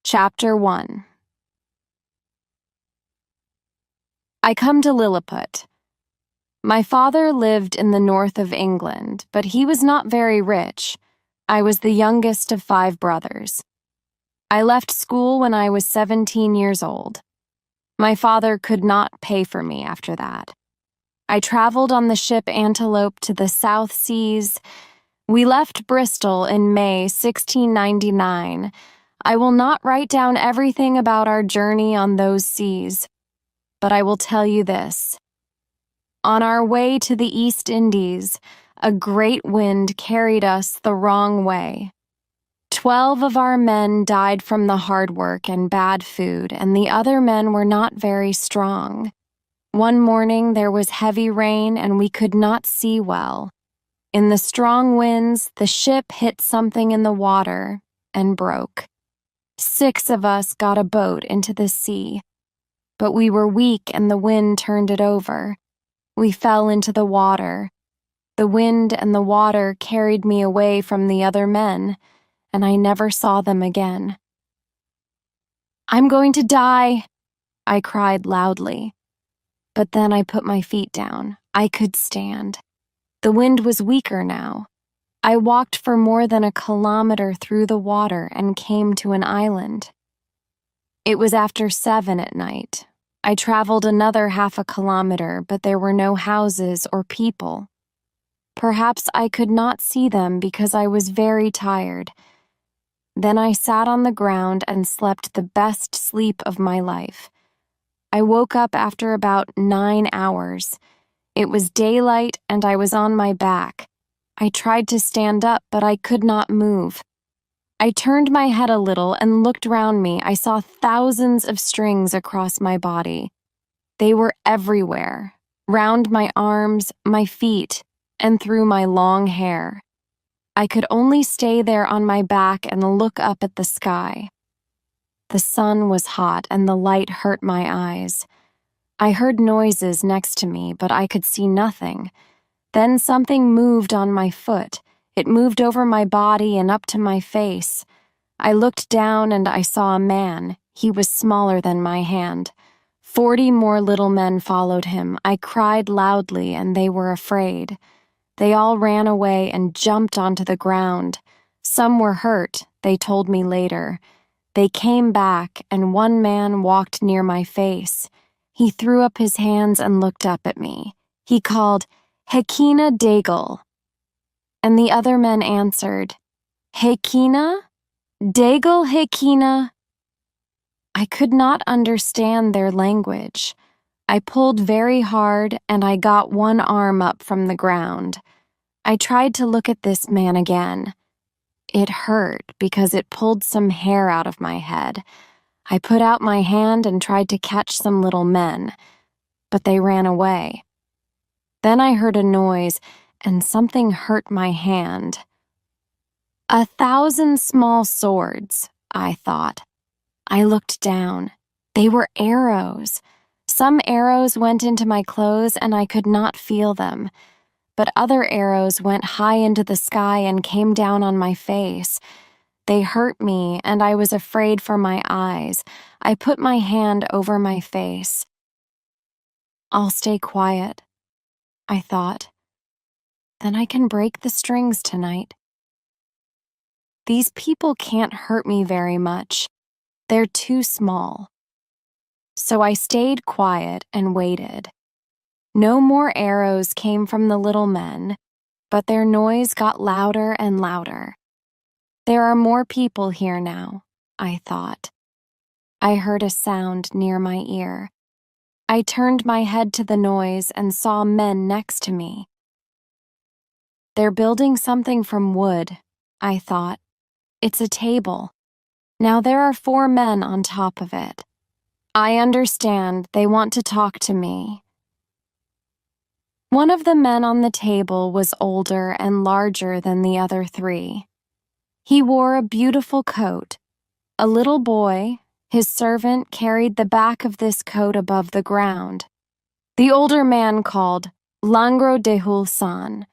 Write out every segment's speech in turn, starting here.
Chapter 1. I come to Lilliput. My father lived in the north of England, but he was not very rich. I was the youngest of 5 brothers. I left school when I was 17 years old. My father could not pay for me after that. I traveled on the ship Antelope to the South Seas. We left Bristol in May 1699. I will not write down everything about our journey on those seas, but I will tell you this. On our way to the East Indies, a great wind carried us the wrong way. 12 of our men died from the hard work and bad food, and the other men were not very strong. One morning there was heavy rain and we could not see well. In the strong winds, the ship hit something in the water and broke. 6 of us got a boat into the sea, but we were weak and the wind turned it over. We fell into the water. The wind and the water carried me away from the other men, and I never saw them again. "I'm going to die," I cried loudly. But then I put my feet down. I could stand. The wind was weaker now. I walked for more than a kilometer through the water and came to an island. It was after 7 at night. I traveled another half a kilometer, but there were no houses or people. Perhaps I could not see them because I was very tired. Then I sat on the ground and slept the best sleep of my life. I woke up after about 9 hours. It was daylight and I was on my back. I tried to stand up, but I could not move. I turned my head a little and looked round me. I saw thousands of strings across my body. They were everywhere, round my arms, my feet, and through my long hair. I could only stay there on my back and look up at the sky. The sun was hot and the light hurt my eyes. I heard noises next to me, but I could see nothing. Then something moved on my foot. It moved over my body and up to my face. I looked down and I saw a man. He was smaller than my hand. 40 more little men followed him. I cried loudly and they were afraid. They all ran away and jumped onto the ground. Some were hurt, they told me later. They came back and one man walked near my face. He threw up his hands and looked up at me. He called, "Hekina Daigle." And the other men answered, "Hekina? Daigle Hekina?" I could not understand their language. I pulled very hard and I got one arm up from the ground. I tried to look at this man again. It hurt because it pulled some hair out of my head. I put out my hand and tried to catch some little men, but they ran away. Then I heard a noise and something hurt my hand. 1,000 small swords, I thought. I looked down. They were arrows. Some arrows went into my clothes and I could not feel them, but other arrows went high into the sky and came down on my face. They hurt me and I was afraid for my eyes. I put my hand over my face. "I'll stay quiet," I thought. "Then I can break the strings tonight. These people can't hurt me very much. They're too small." So I stayed quiet and waited. No more arrows came from the little men, but their noise got louder and louder. There are more people here now, I thought. I heard a sound near my ear. I turned my head to the noise and saw men next to me. They're building something from wood, I thought. It's a table. Now there are 4 men on top of it. I understand they want to talk to me. One of the men on the table was older and larger than the other 3. He wore a beautiful coat. A little boy, his servant, carried the back of this coat above the ground. The older man called Langro Dehul San.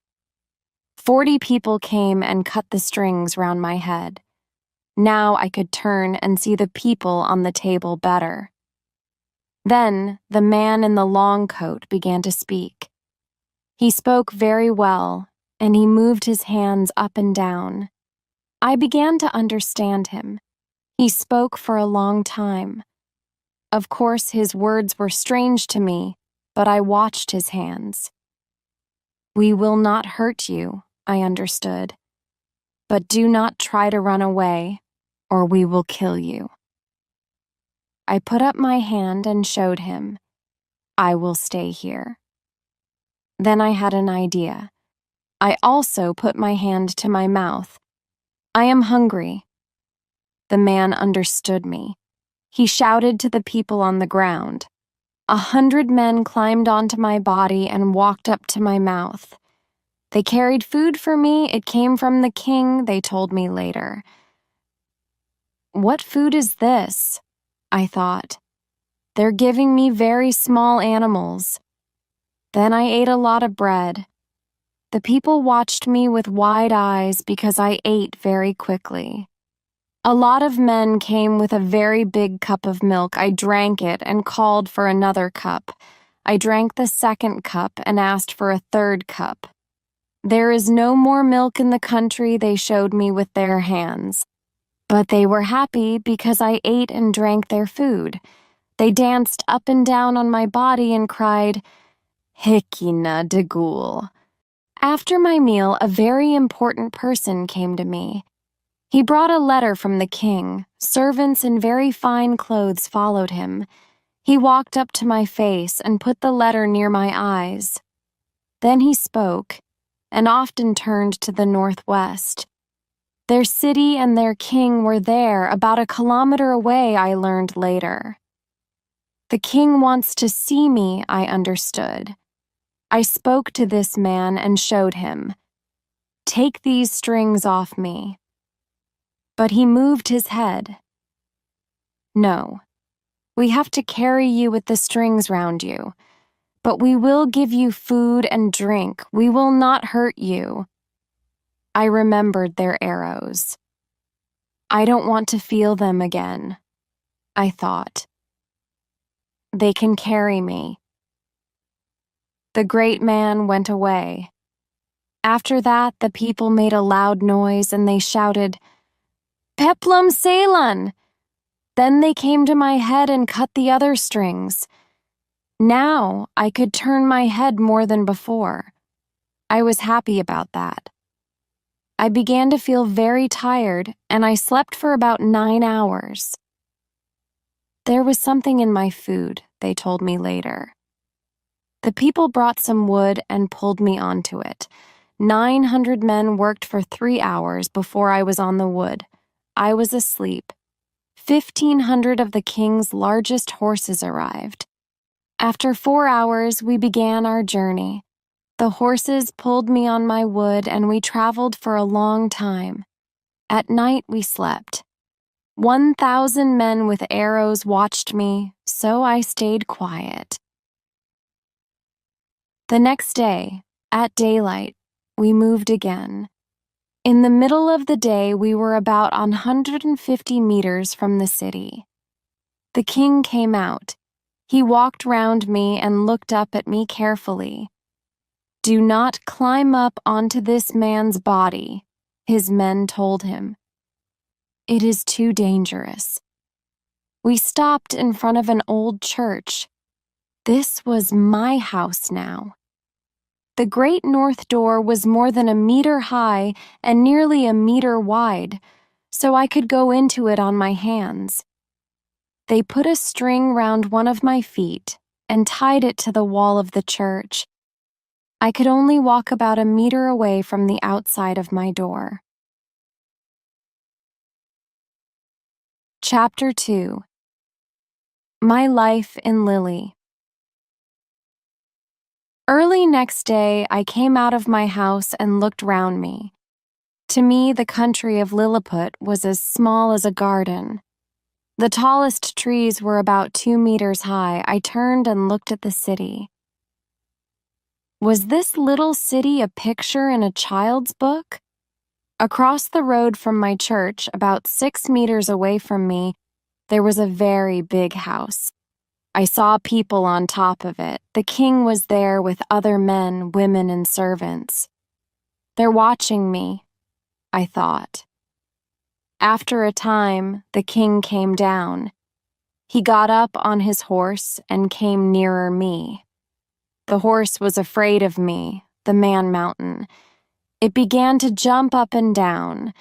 40 people came and cut the strings round my head. Now I could turn and see the people on the table better. Then the man in the long coat began to speak. He spoke very well, and he moved his hands up and down. I began to understand him. He spoke for a long time. Of course, his words were strange to me, but I watched his hands. "We will not hurt you," I understood. "But do not try to run away, or we will kill you." I put up my hand and showed him, "I will stay here." Then I had an idea. I also put my hand to my mouth. "I am hungry." The man understood me. He shouted to the people on the ground. 100 men climbed onto my body and walked up to my mouth. They carried food for me. It came from the king, they told me later. What food is this? I thought. They're giving me very small animals. Then I ate a lot of bread. The people watched me with wide eyes because I ate very quickly. A lot of men came with a very big cup of milk. I drank it and called for another cup. I drank the second cup and asked for a third cup. "There is no more milk in the country," they showed me with their hands. But they were happy because I ate and drank their food. They danced up and down on my body and cried, "Hikina de ghoul." After my meal, a very important person came to me. He brought a letter from the king. Servants in very fine clothes followed him. He walked up to my face and put the letter near my eyes. Then he spoke, and often turned to the northwest. Their city and their king were there, about a kilometer away, I learned later. The king wants to see me, I understood. I spoke to this man and showed him. "Take these strings off me." But he moved his head. "No, we have to carry you with the strings round you. But we will give you food and drink. We will not hurt you." I remembered their arrows. I don't want to feel them again, I thought. They can carry me. The great man went away. After that, the people made a loud noise and they shouted, "Peplum Ceylon!" Then they came to my head and cut the other strings. Now I could turn my head more than before. I was happy about that. I began to feel very tired, and I slept for about 9 hours. There was something in my food, they told me later. The people brought some wood and pulled me onto it. 900 men worked for 3 hours before I was on the wood. I was asleep. 1,500 of the king's largest horses arrived. After 4 hours, we began our journey. The horses pulled me on my wood, and we traveled for a long time. At night, we slept. 1,000 men with arrows watched me, so I stayed quiet. The next day, at daylight, we moved again. In the middle of the day, we were about 150 meters from the city. The king came out. He walked round me and looked up at me carefully. "Do not climb up onto this man's body," his men told him. "It is too dangerous." We stopped in front of an old church. This was my house now. The great north door was more than a meter high and nearly a meter wide, so I could go into it on my hands. They put a string round one of my feet and tied it to the wall of the church. I could only walk about a meter away from the outside of my door. Chapter 2. My Life in Lily. Early next day, I came out of my house and looked round me. To me, the country of Lilliput was as small as a garden. The tallest trees were about 2 meters high. I turned and looked at the city. Was this little city a picture in a child's book? Across the road from my church, about 6 meters away from me, there was a very big house. I saw people on top of it. The king was there with other men, women, and servants. They're watching me, I thought. After a time, the king came down. He got up on his horse and came nearer me. The horse was afraid of me, the man mountain. It began to jump up and down,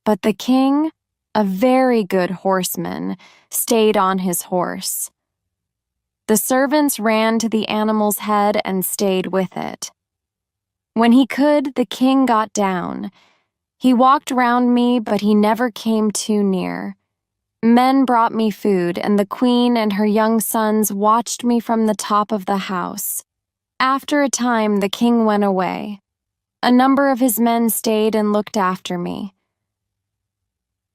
but the king, a very good horseman, stayed on his horse. The servants ran to the animal's head and stayed with it. When he could, the king got down. He walked round me, but he never came too near. Men brought me food, and the queen and her young sons watched me from the top of the house. After a time, the king went away. A number of his men stayed and looked after me.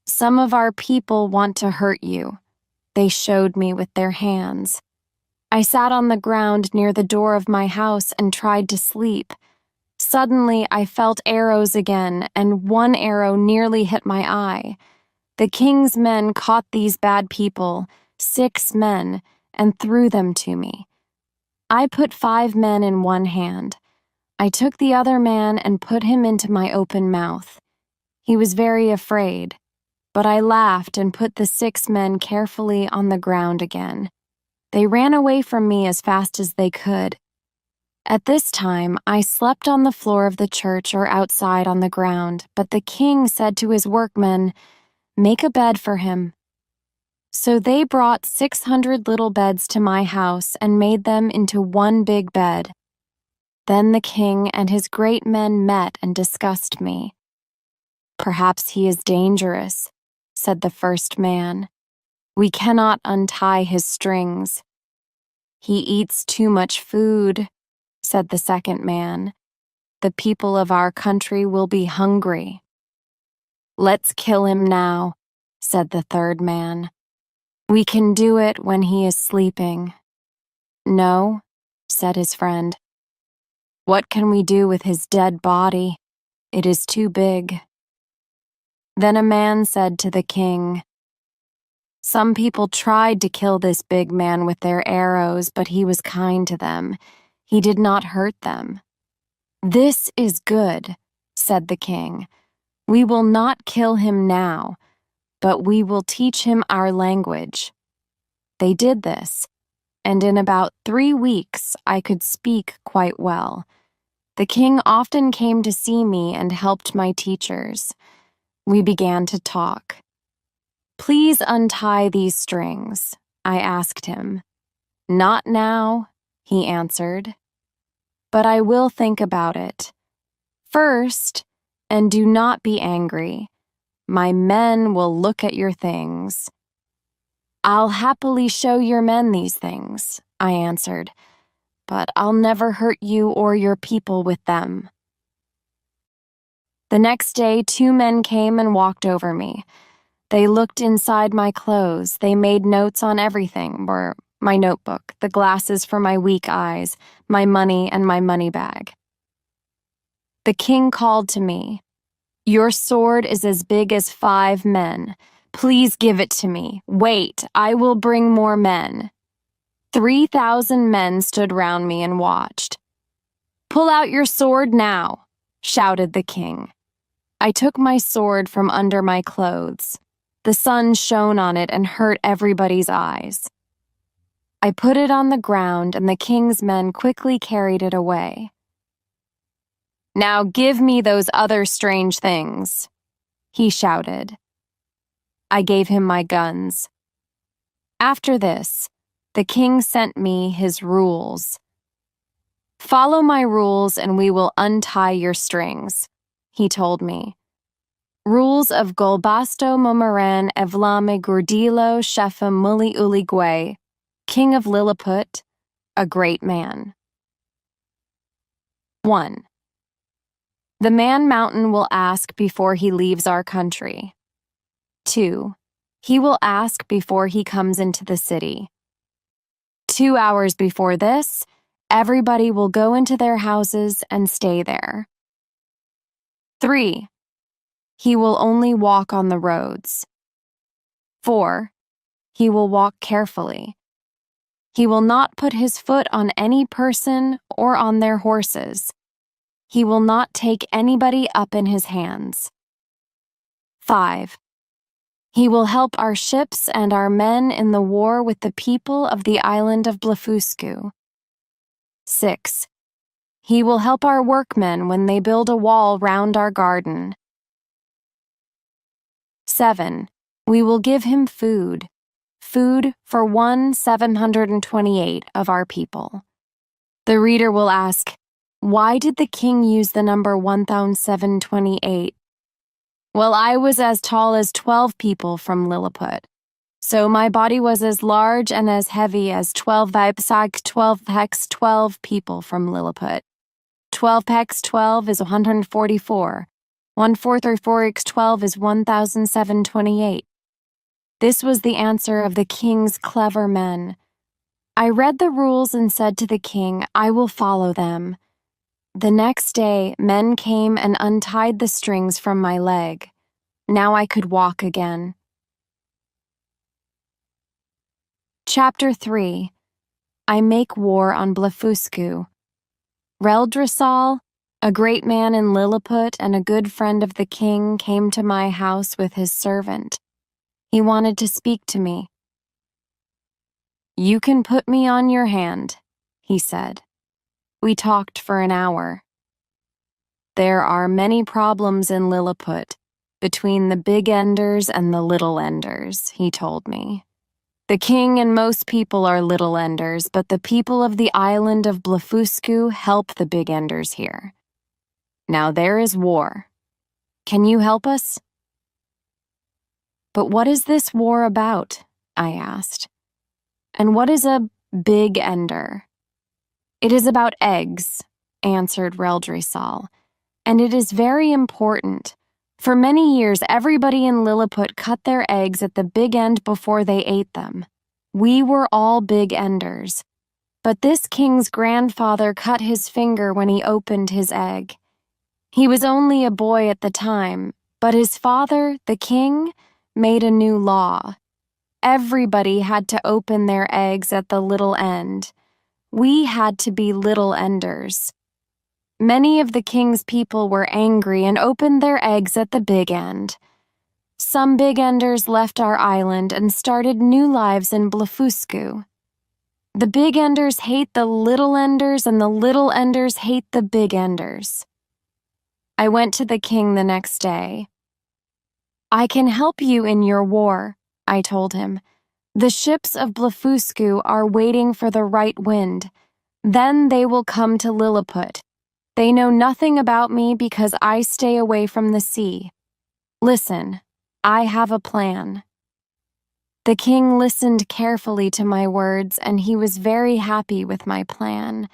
"Some of our people want to hurt you," they showed me with their hands. I sat on the ground near the door of my house and tried to sleep. Suddenly, I felt arrows again, and one arrow nearly hit my eye. The king's men caught these bad people, 6 men, and threw them to me. I put 5 men in one hand. I took the other man and put him into my open mouth. He was very afraid, but I laughed and put the 6 men carefully on the ground again. They ran away from me as fast as they could. At this time, I slept on the floor of the church or outside on the ground, but the king said to his workmen, "Make a bed for him." So they brought 600 little beds to my house and made them into one big bed. Then the king and his great men met and discussed me. "Perhaps he is dangerous," said the first man. "We cannot untie his strings." "He eats too much food," said the second man. "The people of our country will be hungry." "Let's kill him now," said the third man. "We can do it when he is sleeping." "No," said his friend. "What can we do with his dead body? It is too big." Then a man said to the king, "Some people tried to kill this big man with their arrows, but he was kind to them. He did not hurt them." "This is good," said the king. "We will not kill him now, but we will teach him our language." They did this, and in about 3 weeks I could speak quite well. The king often came to see me and helped my teachers. We began to talk. "Please untie these strings," I asked him. "Not now," he answered. "But I will think about it. First, and do not be angry, my men will look at your things." "I'll happily show your men these things," I answered, "but I'll never hurt you or your people with them." The next day, 2 men came and walked over me. They looked inside my clothes. They made notes on everything, my notebook, the glasses for my weak eyes, my money, and my money bag. The king called to me, "Your sword is as big as 5 men. Please give it to me. Wait, I will bring more men." 3,000 men stood round me and watched. "Pull out your sword now," shouted the king. I took my sword from under my clothes. The sun shone on it and hurt everybody's eyes. I put it on the ground, and the king's men quickly carried it away. "Now give me those other strange things," he shouted. I gave him my guns. After this, the king sent me his rules. "Follow my rules and we will untie your strings," he told me. Rules of Golbasto Momaran Evlame Gurdilo Shefa Muli Uligwe, king of Lilliput, a great man. 1. The man mountain will ask before he leaves our country. 2. He will ask before he comes into the city. 2 hours before this, everybody will go into their houses and stay there. 3. He will only walk on the roads. 4. He will walk carefully. He will not put his foot on any person or on their horses. He will not take anybody up in his hands. 5. He will help our ships and our men in the war with the people of the island of Blefuscu. 6. He will help our workmen when they build a wall round our garden. 7. We will give him food for 728 of our people. The reader will ask, why did the king use the number 1728? Well, I was as tall as 12 people from Lilliput, so my body was as large and as heavy as 12 Vipsag 12 hex 12 people from Lilliput. 12 hex 12 is 144. 1/4 x 12 is 1728. This was the answer of the king's clever men. I read the rules and said to the king, I will follow them. The next day, men came and untied the strings from my leg. Now I could walk again. Chapter 3. I Make War on Blefuscu. Reldresal, a great man in Lilliput and a good friend of the king, came to my house with his servant. He wanted to speak to me. You can put me on your hand, he said. We talked for an hour. There are many problems in Lilliput, between the big enders and the little enders, he told me. The king and most people are little enders, but the people of the island of Blefuscu help the big enders here. Now there is war. Can you help us? But what is this war about? I asked. And what is a big ender? It is about eggs, answered Reldresal, and it is very important. For many years, everybody in Lilliput cut their eggs at the big end before they ate them. We were all big enders. But this king's grandfather cut his finger when he opened his egg. He was only a boy at the time, but his father, the king, made a new law. Everybody had to open their eggs at the little end. We had to be little enders. Many of the king's people were angry and opened their eggs at the big end. Some big enders left our island and started new lives in Blefuscu. The big enders hate the little enders and the little enders hate the big enders. I went to the king the next day. I can help you in your war, I told him. The ships of Blefuscu are waiting for the right wind. Then they will come to Lilliput. They know nothing about me because I stay away from the sea. Listen, I have a plan. The king listened carefully to my words, and he was very happy with my plan.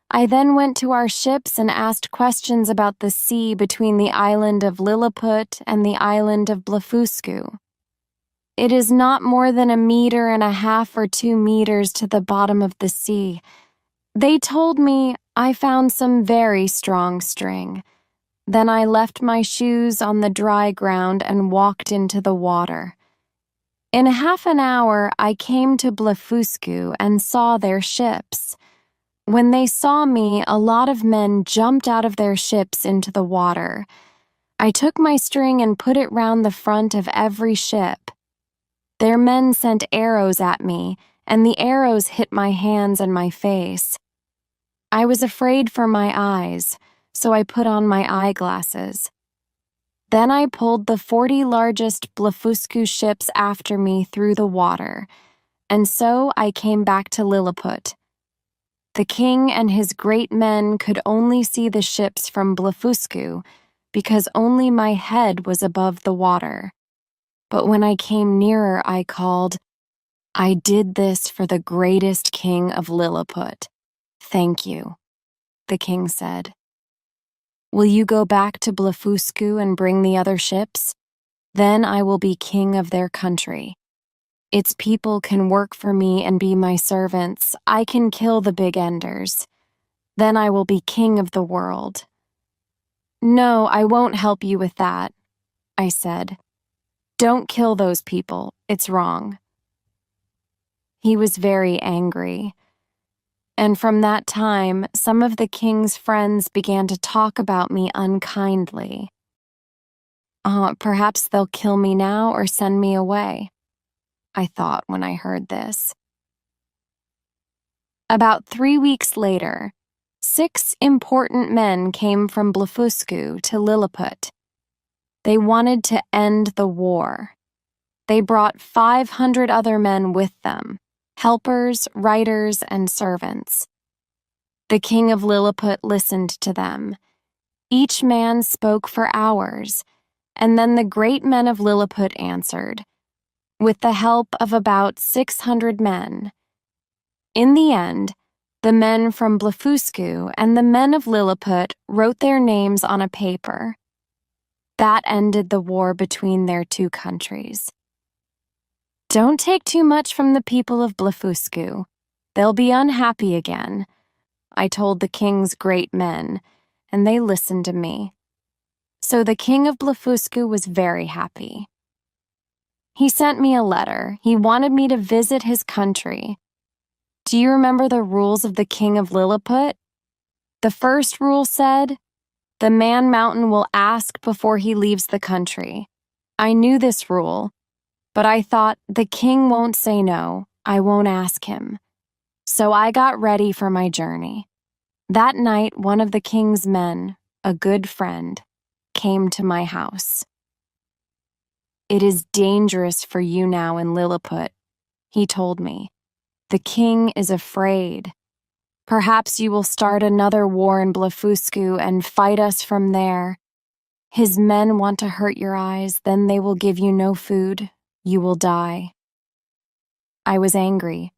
I then went to our ships and asked questions about the sea between the island of Lilliput and the island of Blefuscu. It is not more than 1.5 meters or 2 meters to the bottom of the sea. They told me I found some very strong string. Then I left my shoes on the dry ground and walked into the water. In half an hour, I came to Blefuscu and saw their ships. When they saw me, a lot of men jumped out of their ships into the water. I took my string and put it round the front of every ship. Their men sent arrows at me, and the arrows hit my hands and my face. I was afraid for my eyes, so I put on my eyeglasses. Then I pulled the 40 largest Blefuscu ships after me through the water, and so I came back to Lilliput. The king and his great men could only see the ships from Blefuscu because only my head was above the water. But when I came nearer, I called, I did this for the greatest king of Lilliput. Thank you, the king said. Will you go back to Blefuscu and bring the other ships? Then I will be king of their country. Its people can work for me and be my servants. I can kill the big enders. Then I will be king of the world. No, I won't help you with that. I said. "Don't kill those people. It's wrong." He was very angry. And from that time, some of the king's friends began to talk about me unkindly. Perhaps they'll kill me now or send me away, I thought when I heard this. About 3 weeks later, 6 important men came from Blefuscu to Lilliput. They wanted to end the war. They brought 500 other men with them, helpers, writers, and servants. The king of Lilliput listened to them. Each man spoke for hours, and then the great men of Lilliput answered, with the help of about 600 men. In the end, the men from Blefuscu and the men of Lilliput wrote their names on a paper. That ended the war between their two countries. Don't take too much from the people of Blefuscu. They'll be unhappy again, I told the king's great men, and they listened to me. So the king of Blefuscu was very happy. He sent me a letter. He wanted me to visit his country. Do you remember the rules of the king of Lilliput? The first rule said, "The man mountain will ask before he leaves the country." I knew this rule, but I thought, the king won't say no. I won't ask him. So I got ready for my journey. That night, one of the king's men, a good friend, came to my house. "It is dangerous for you now in Lilliput," he told me. "The king is afraid. Perhaps you will start another war in Blefuscu and fight us from there. His men want to hurt your eyes, then they will give you no food. You will die." I was angry,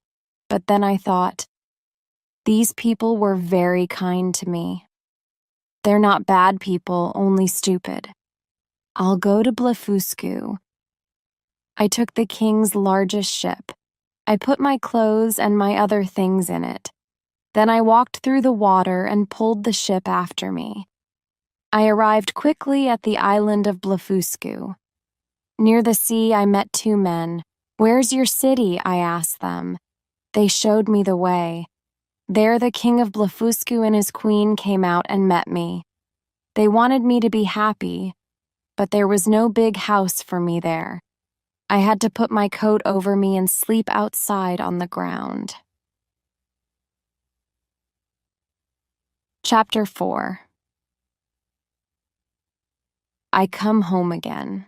but then I thought, these people were very kind to me. They're not bad people, only stupid. I'll go to Blefuscu. I took the king's largest ship. I put my clothes and my other things in it. Then I walked through the water and pulled the ship after me. I arrived quickly at the island of Blefuscu. Near the sea, I met 2 men. "Where's your city?" I asked them. They showed me the way. There the king of Blefuscu and his queen came out and met me. They wanted me to be happy, but there was no big house for me there. I had to put my coat over me and sleep outside on the ground. Chapter 4. I come home again.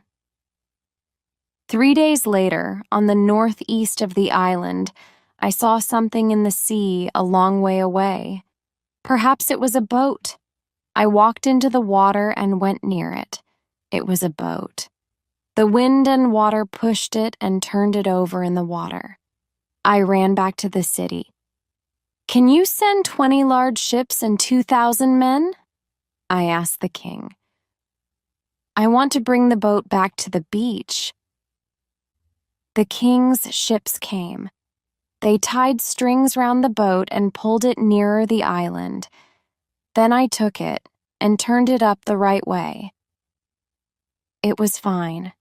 3 days later, on the northeast of the island, I saw something in the sea a long way away. Perhaps it was a boat. I walked into the water and went near it. It was a boat. The wind and water pushed it and turned it over in the water. I ran back to the city. "Can you send 20 large ships and 2,000 men?" I asked the king. "I want to bring the boat back to the beach." The king's ships came. They tied strings round the boat and pulled it nearer the island. Then I took it and turned it up the right way. It was fine.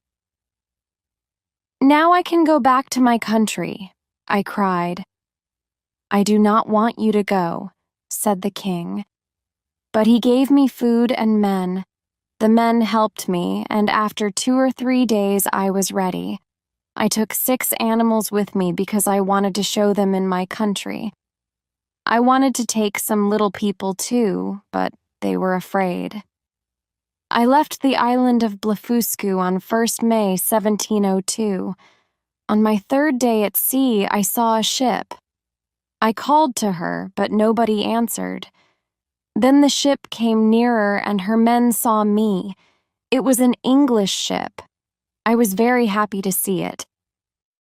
"Now I can go back to my country," I cried. "I do not want you to go," said the king. But he gave me food and men. The men helped me, and after 2 or 3 days I was ready. I took 6 animals with me because I wanted to show them in my country. I wanted to take some little people too, but they were afraid. I left the island of Blefuscu on 1st May 1702. On my 3rd day at sea, I saw a ship. I called to her, but nobody answered. Then the ship came nearer and her men saw me. It was an English ship. I was very happy to see it.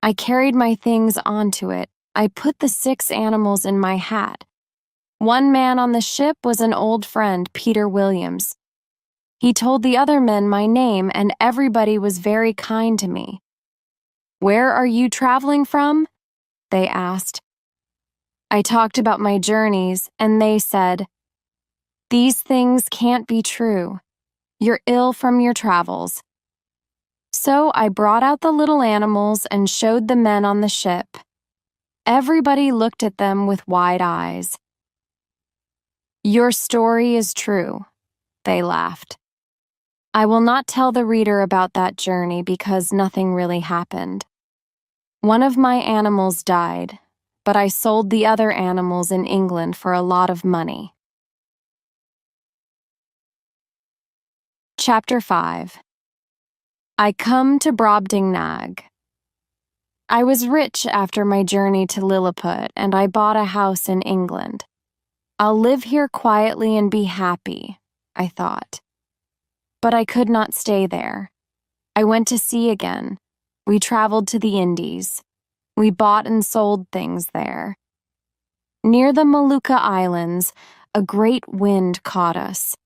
I carried my things onto it. I put the 6 animals in my hat. One man on the ship was an old friend, Peter Williams. He told the other men my name, and everybody was very kind to me. "Where are you traveling from?" they asked. I talked about my journeys, and they said, "These things can't be true. You're ill from your travels." So I brought out the little animals and showed the men on the ship. Everybody looked at them with wide eyes. "Your story is true," they laughed. I will not tell the reader about that journey because nothing really happened. One of my animals died, but I sold the other animals in England for a lot of money. Chapter 5. I come to Brobdingnag. I was rich after my journey to Lilliput, and I bought a house in England. I'll live here quietly and be happy, I thought. But I could not stay there. I went to sea again. We traveled to the Indies. We bought and sold things there. Near the Molucca Islands, a great wind caught us.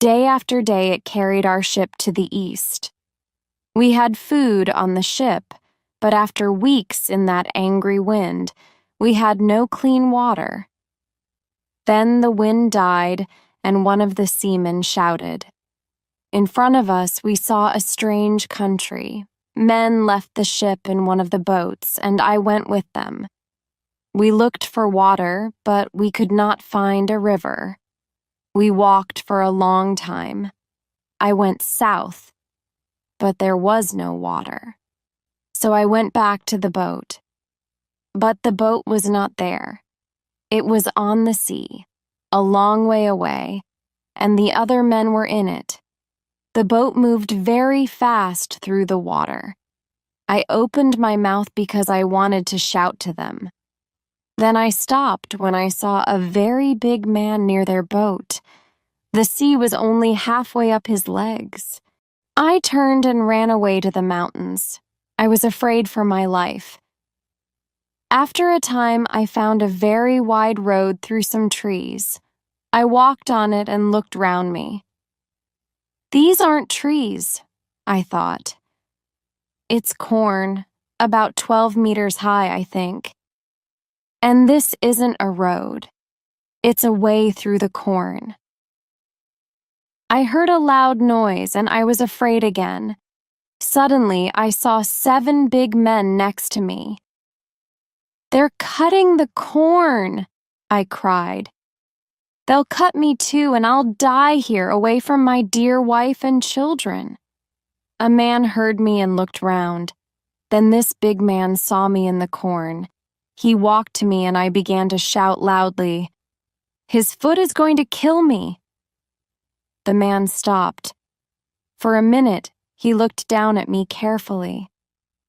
Day after day it carried our ship to the east. We had food on the ship, but after weeks in that angry wind, we had no clean water. Then the wind died, and one of the seamen shouted. In front of us we saw a strange country. Men left the ship in one of the boats, and I went with them. We looked for water, but we could not find a river. We walked for a long time. I went south, but there was no water. So I went back to the boat. But the boat was not there. It was on the sea, a long way away, and the other men were in it. The boat moved very fast through the water. I opened my mouth because I wanted to shout to them. Then I stopped when I saw a very big man near their boat. The sea was only halfway up his legs. I turned and ran away to the mountains. I was afraid for my life. After a time, I found a very wide road through some trees. I walked on it and looked round me. These aren't trees, I thought. It's corn, about 12 meters high, I think. And this isn't a road. It's a way through the corn. I heard a loud noise and I was afraid again. Suddenly, I saw 7 big men next to me. "They're cutting the corn," I cried. "They'll cut me too, and I'll die here away from my dear wife and children." A man heard me and looked round. Then this big man saw me in the corn. He walked to me and I began to shout loudly, "His foot is going to kill me." The man stopped. For a minute, he looked down at me carefully.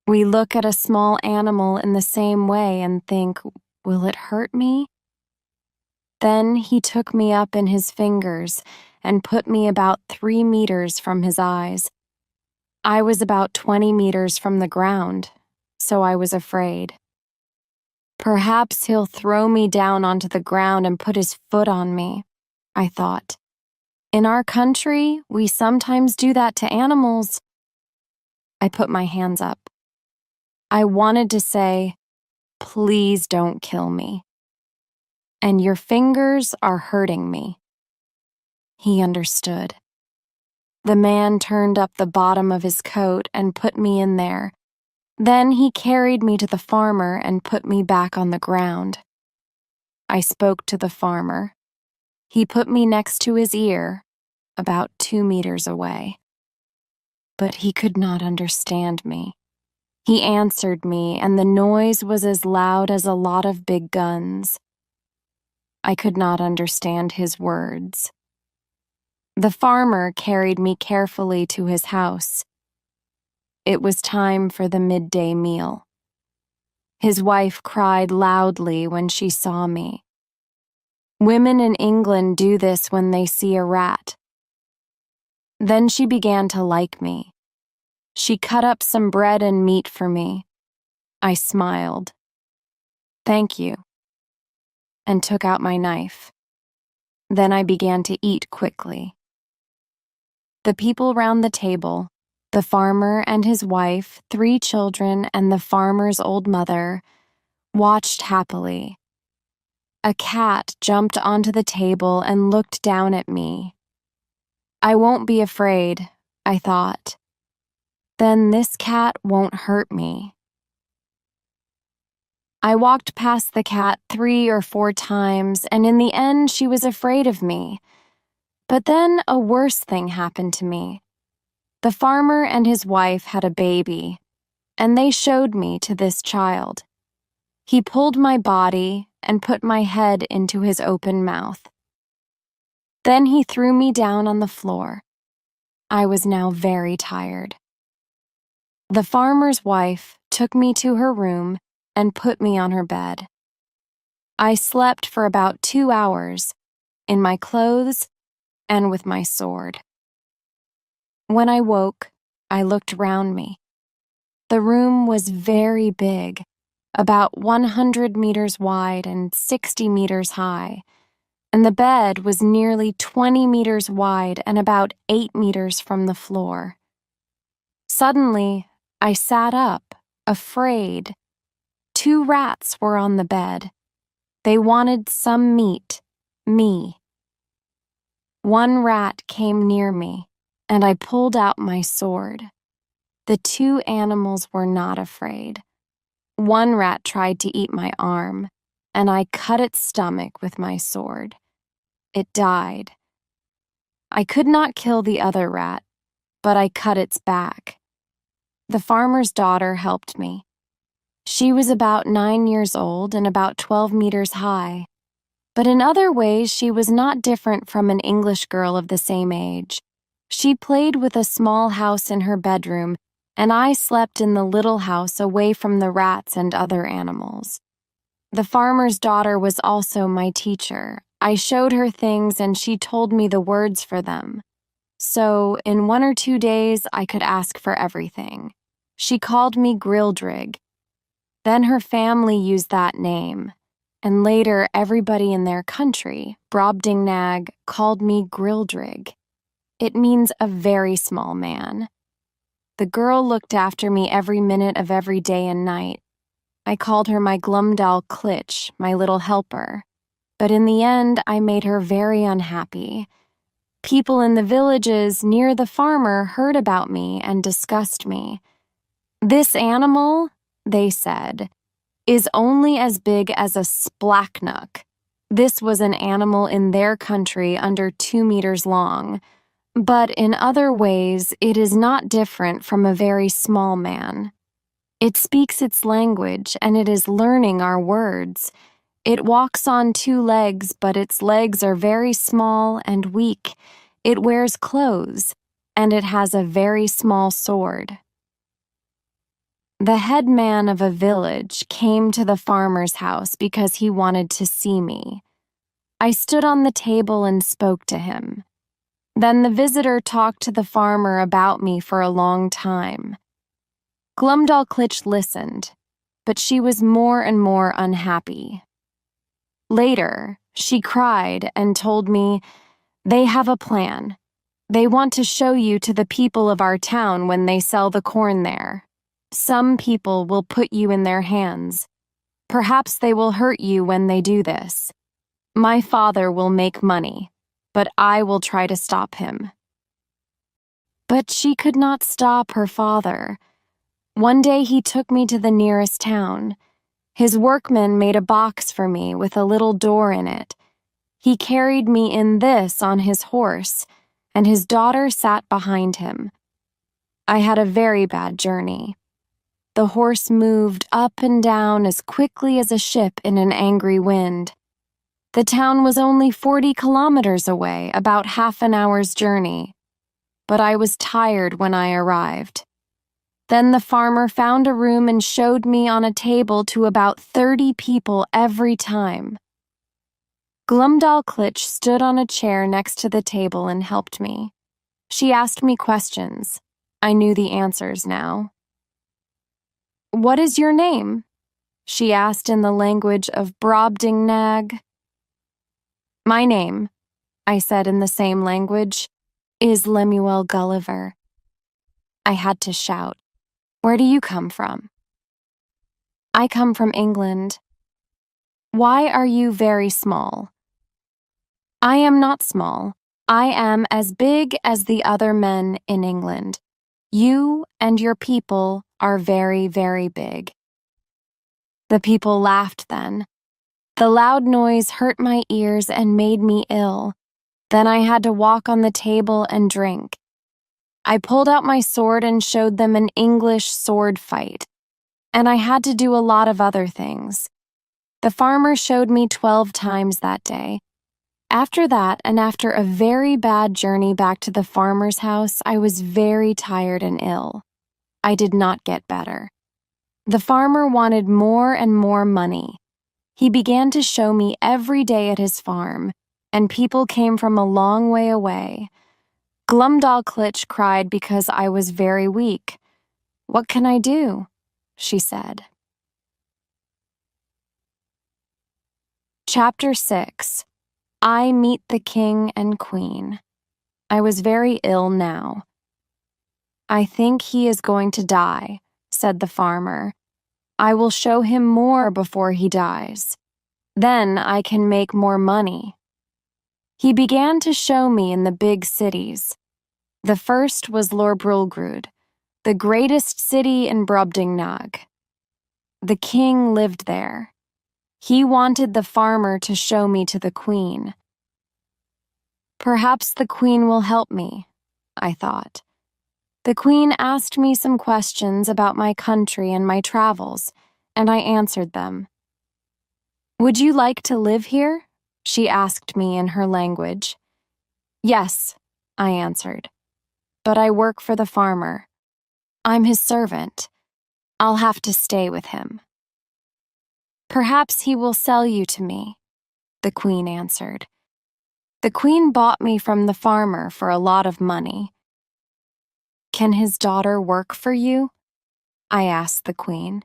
We look at a small animal in the same way and think, will it hurt me? Then he took me up in his fingers and put me about 3 meters from his eyes. I was about 20 meters from the ground, so I was afraid. Perhaps he'll throw me down onto the ground and put his foot on me, I thought. In our country, we sometimes do that to animals. I put my hands up. I wanted to say, "Please don't kill me. And your fingers are hurting me." He understood. The man turned up the bottom of his coat and put me in there. Then he carried me to the farmer and put me back on the ground. I spoke to the farmer. He put me next to his ear, about 2 meters away. But he could not understand me. He answered me, and the noise was as loud as a lot of big guns. I could not understand his words. The farmer carried me carefully to his house. It was time for the midday meal. His wife cried loudly when she saw me. Women in England do this when they see a rat. Then she began to like me. She cut up some bread and meat for me. I smiled. "Thank you," and took out my knife. Then I began to eat quickly. The people round the table, the farmer and his wife, 3 children, and the farmer's old mother, watched happily. A cat jumped onto the table and looked down at me. I won't be afraid, I thought. then this cat won't hurt me. I walked past the cat 3 or 4 times, and in the end, she was afraid of me. But then a worse thing happened to me. The farmer and his wife had a baby, and they showed me to this child. He pulled my body and put my head into his open mouth. Then he threw me down on the floor. I was now very tired. The farmer's wife took me to her room and put me on her bed. I slept for about 2 hours, in my clothes and with my sword. When I woke, I looked round me. The room was very big, about 100 meters wide and 60 meters high, and the bed was nearly 20 meters wide and about 8 meters from the floor. Suddenly, I sat up, afraid. 2 rats were on the bed. They wanted some meat, me. One rat came near me, and I pulled out my sword. The 2 animals were not afraid. One rat tried to eat my arm, and I cut its stomach with my sword. It died. I could not kill the other rat, but I cut its back. The farmer's daughter helped me. She was about 9 years old and about 12 meters high. But in other ways, she was not different from an English girl of the same age. She played with a small house in her bedroom, and I slept in the little house away from the rats and other animals. The farmer's daughter was also my teacher. I showed her things and she told me the words for them. So, in 1 or 2 days, I could ask for everything. She called me Grildrig. Then her family used that name, and later everybody in their country, Brobdingnag, called me Grildrig. It means a very small man. The girl looked after me every minute of every day and night. I called her my Glumdal Klitsch, my little helper. But in the end, I made her very unhappy. People in the villages near the farmer heard about me and discussed me. "This animal," they said, "is only as big as a splacknook." This was an animal in their country under 2 meters long. But in other ways, it is not different from a very small man. It speaks its language, and it is learning our words. It walks on 2 legs, but its legs are very small and weak. It wears clothes, and it has a very small sword. The head man of a village came to the farmer's house because he wanted to see me. I stood on the table and spoke to him. Then the visitor talked to the farmer about me for a long time. Glumdalclitch listened, but she was more and more unhappy. Later, she cried and told me, "They have a plan. They want to show you to the people of our town when they sell the corn there. Some people will put you in their hands. Perhaps they will hurt you when they do this. My father will make money, but I will try to stop him." But she could not stop her father. One day he took me to the nearest town. His workman made a box for me with a little door in it. He carried me in this on his horse, and his daughter sat behind him. I had a very bad journey. The horse moved up and down as quickly as a ship in an angry wind. The town was only 40 kilometers away, about half an hour's journey. But I was tired when I arrived. Then the farmer found a room and showed me on a table to about 30 people every time. Glumdalclitch stood on a chair next to the table and helped me. She asked me questions. I knew the answers now. "What is your name?" she asked in the language of Brobdingnag. "My name," I said in the same language, "is Lemuel Gulliver." I had to shout, "Where do you come from?" "I come from England." "Why are you very small?" "I am not small. I am as big as the other men in England. You and your people are very, very big." The people laughed then. The loud noise hurt my ears and made me ill. Then I had to walk on the table and drink. I pulled out my sword and showed them an English sword fight. And I had to do a lot of other things. The farmer showed me 12 times that day. After that, and after a very bad journey back to the farmer's house, I was very tired and ill. I did not get better. The farmer wanted more and more money. He began to show me every day at his farm, and people came from a long way away. Glumdalclitch cried because I was very weak. "What can I do?" she said. Chapter 6. I Meet the King and Queen. I was very ill now. "I think he is going to die," said the farmer. "I will show him more before he dies. Then I can make more money." He began to show me in the big cities. The first was Lorbrulgrud, the greatest city in Brobdingnag. The king lived there. He wanted the farmer to show me to the queen. Perhaps the queen will help me, I thought. The queen asked me some questions about my country and my travels, and I answered them. "Would you like to live here?" she asked me in her language. "Yes," I answered. "But I work for the farmer. I'm his servant. I'll have to stay with him." "Perhaps he will sell you to me," the queen answered. The queen bought me from the farmer for a lot of money. "Can his daughter work for you?" I asked the queen.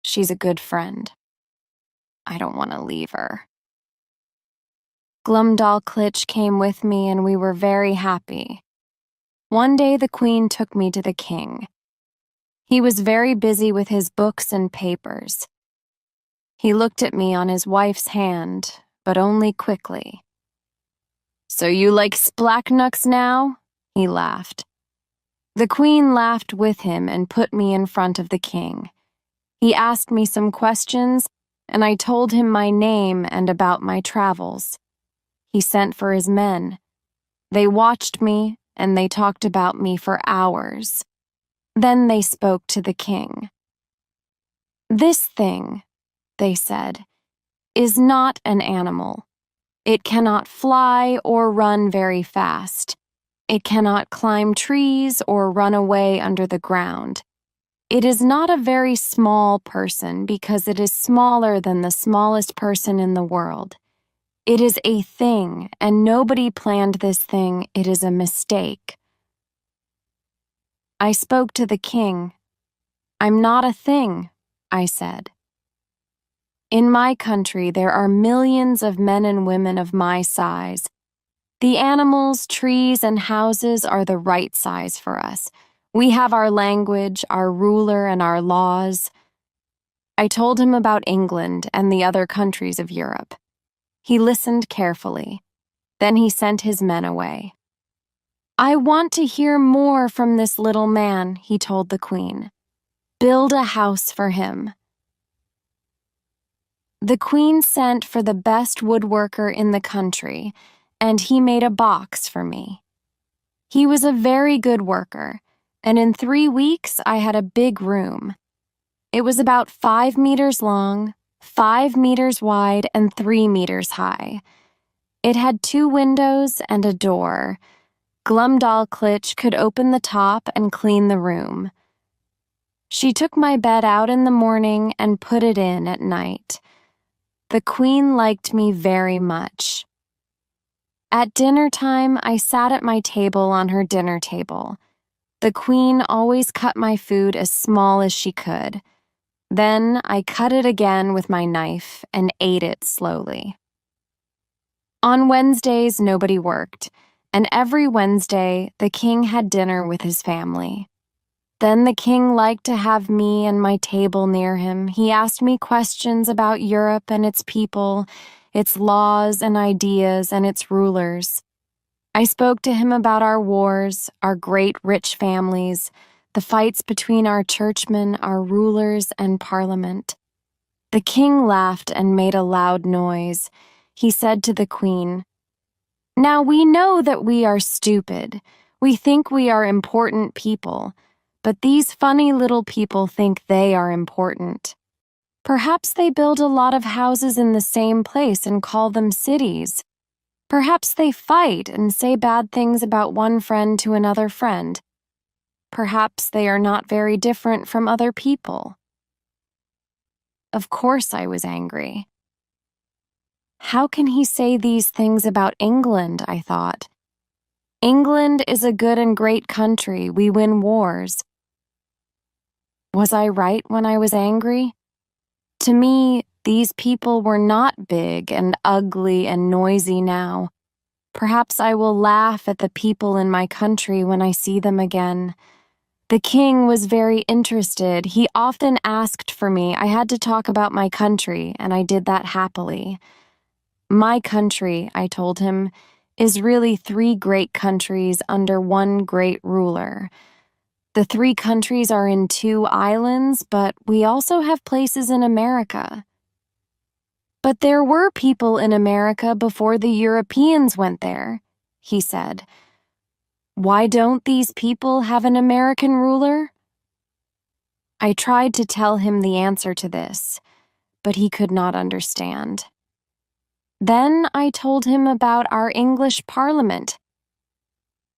"She's a good friend. I don't want to leave her." Glumdalclitch came with me and we were very happy. One day the queen took me to the king. He was very busy with his books and papers. He looked at me on his wife's hand, but only quickly. "So you like splacknucks now?" he laughed. The queen laughed with him and put me in front of the king. He asked me some questions, and I told him my name and about my travels. He sent for his men. They watched me, and they talked about me for hours. Then they spoke to the king. "This thing," they said, "is not an animal. It cannot fly or run very fast. It cannot climb trees or run away under the ground. It is not a very small person because it is smaller than the smallest person in the world. It is a thing, and nobody planned this thing. It is a mistake." I spoke to the king. "I'm not a thing," I said. "In my country, there are millions of men and women of my size. The animals, trees, and houses are the right size for us. We have our language, our ruler, and our laws." I told him about England and the other countries of Europe. He listened carefully. Then he sent his men away. "I want to hear more from this little man," he told the queen. "Build a house for him." The queen sent for the best woodworker in the country, and he made a box for me. He was a very good worker, and in 3 weeks I had a big room. It was about 5 meters long, 5 meters wide, and 3 meters high. It had 2 windows and a door. Glumdalclitch could open the top and clean the room. She took my bed out in the morning and put it in at night. The queen liked me very much. At dinner time, I sat at my table on her dinner table. The queen always cut my food as small as she could. Then I cut it again with my knife and ate it slowly. On Wednesdays, nobody worked, and every Wednesday, the king had dinner with his family. Then the king liked to have me and my table near him. He asked me questions about Europe and its people, its laws and ideas and its rulers. I spoke to him about our wars, our great rich families, the fights between our churchmen, our rulers, and Parliament. The king laughed and made a loud noise. He said to the queen, "Now we know that we are stupid. We think we are important people, but these funny little people think they are important. Perhaps they build a lot of houses in the same place and call them cities. Perhaps they fight and say bad things about one friend to another friend. Perhaps they are not very different from other people." Of course I was angry. How can he say these things about England, I thought. England is a good and great country. We win wars. Was I right when I was angry? To me, these people were not big and ugly and noisy now. Perhaps I will laugh at the people in my country when I see them again. The king was very interested. He often asked for me. I had to talk about my country, and I did that happily. My country, I told him, is really 3 great countries under one great ruler. The 3 countries are in 2 islands, but we also have places in America. But there were people in America before the Europeans went there, he said. Why don't these people have an American ruler? I tried to tell him the answer to this, but he could not understand. Then I told him about our English Parliament.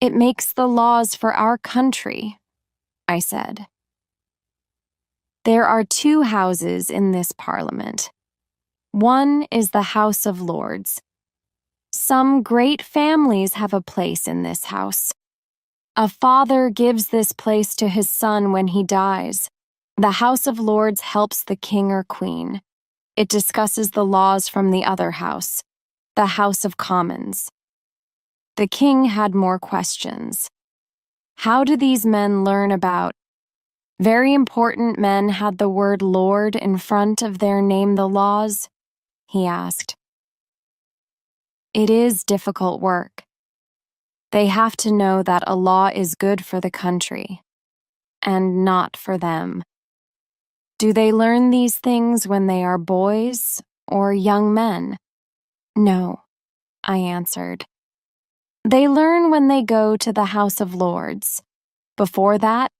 It makes the laws for our country, I said. There are 2 houses in this Parliament. One is the House of Lords. Some great families have a place in this house. A father gives this place to his son when he dies. The House of Lords helps the king or queen. It discusses the laws from the other house, the House of Commons. The king had more questions. How do these men learn about? Very important men had the word Lord in front of their name the laws, he asked. It is difficult work. They have to know that a law is good for the country, and not for them. Do they learn these things when they are boys or young men? No, I answered. They learn when they go to the House of Lords. Before that,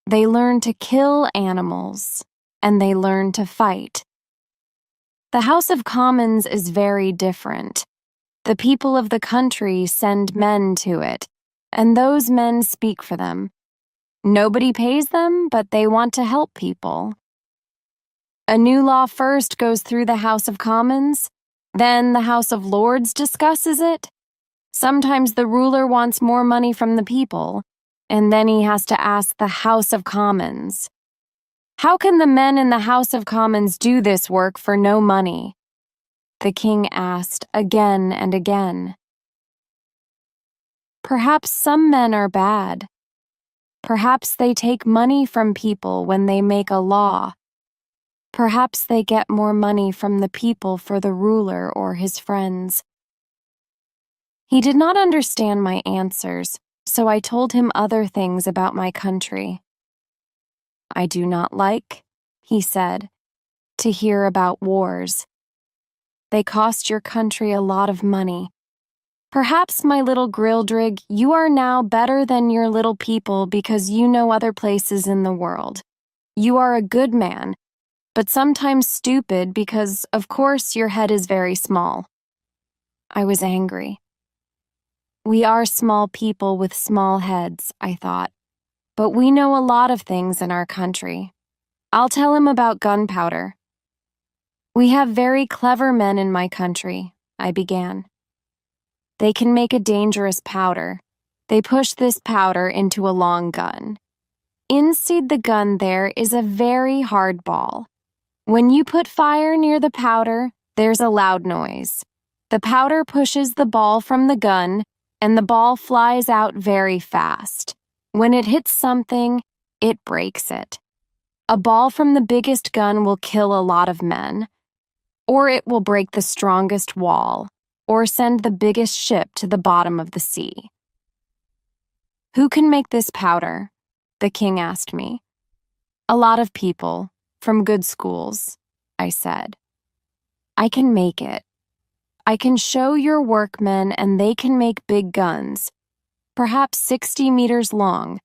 they learn to kill animals, and they learn to fight. The House of Commons is very different. The people of the country send men to it, and those men speak for them. Nobody pays them, but they want to help people. A new law first goes through the House of Commons, then the House of Lords discusses it. Sometimes the ruler wants more money from the people, and then he has to ask the House of Commons. How can the men in the House of Commons do this work for no money? The king asked again and again. Perhaps some men are bad. Perhaps they take money from people when they make a law. Perhaps they get more money from the people for the ruler or his friends. He did not understand my answers, so I told him other things about my country. I do not like, he said, to hear about wars. They cost your country a lot of money. Perhaps, my little Grildrig, you are now better than your little people because you know other places in the world. You are a good man, but sometimes stupid because, of course, your head is very small. I was angry. We are small people with small heads, I thought, but we know a lot of things in our country. I'll tell him about gunpowder. We have very clever men in my country, I began. They can make a dangerous powder. They push this powder into a long gun. Inside the gun there is a very hard ball. When you put fire near the powder, there's a loud noise. The powder pushes the ball from the gun, and the ball flies out very fast. When it hits something, it breaks it. A ball from the biggest gun will kill a lot of men, or it will break the strongest wall. or send the biggest ship to the bottom of the sea. "Who can make this powder?" the king asked me. "A lot of people, from good schools," I said. "I can make it. I can show your workmen and they can make big guns, perhaps 60 meters long.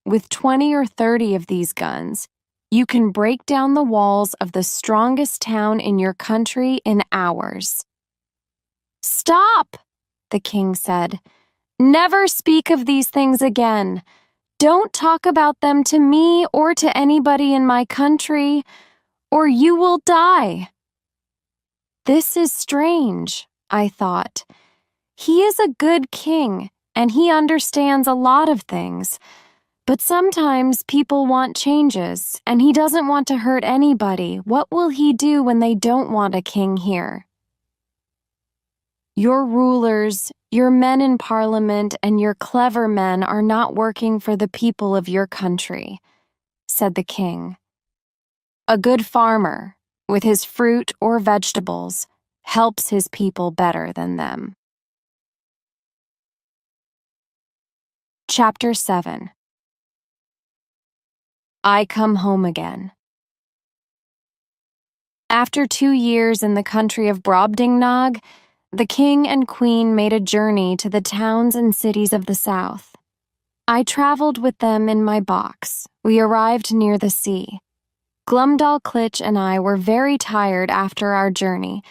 With 20 or 30 of these guns, you can break down the walls of the strongest town in your country in hours." "Stop!" the king said. "Never speak of these things again. Don't talk about them to me or to anybody in my country, or you will die." This is strange, I thought. He is a good king, and he understands a lot of things. But sometimes people want changes, and he doesn't want to hurt anybody. What will he do when they don't want a king here? "Your rulers, your men in parliament, and your clever men are not working for the people of your country," said the king. "A good farmer, with his fruit or vegetables, helps his people better than them." Chapter 7. I come home again. After 2 years in the country of Brobdingnag, the king and queen made a journey to the towns and cities of the south. I traveled with them in my box. We arrived near the sea. Glumdalclitch and I were very tired after our journey,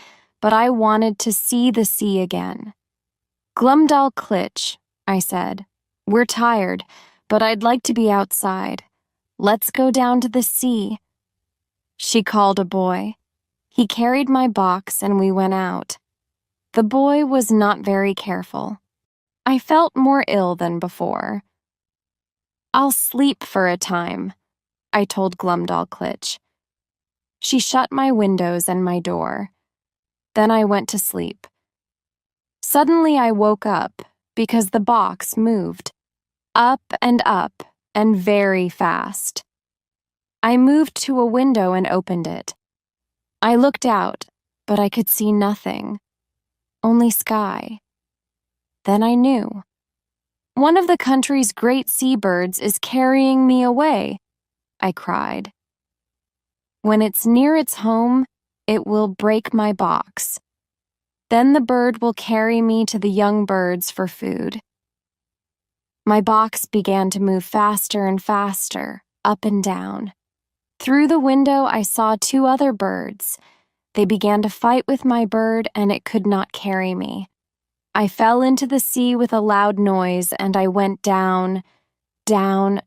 but I wanted to see the sea again. "Glumdalclitch," I said, "we're tired, but I'd like to be outside. Let's go down to the sea." She called a boy. He carried my box and we went out. The boy was not very careful. I felt more ill than before. "I'll sleep for a time," I told Glumdalclitch. She shut my windows and my door. Then I went to sleep. Suddenly I woke up because the box moved, up and very fast. I moved to a window and opened it. I looked out, but I could see nothing, only sky. Then I knew. "One of the country's great seabirds is carrying me away," I cried. "When it's near its home, it will break my box. Then the bird will carry me to the young birds for food." My box began to move faster and faster, up and down. Through the window, I saw 2 other birds. They began to fight with my bird, and it could not carry me. I fell into the sea with a loud noise, and I went down, down,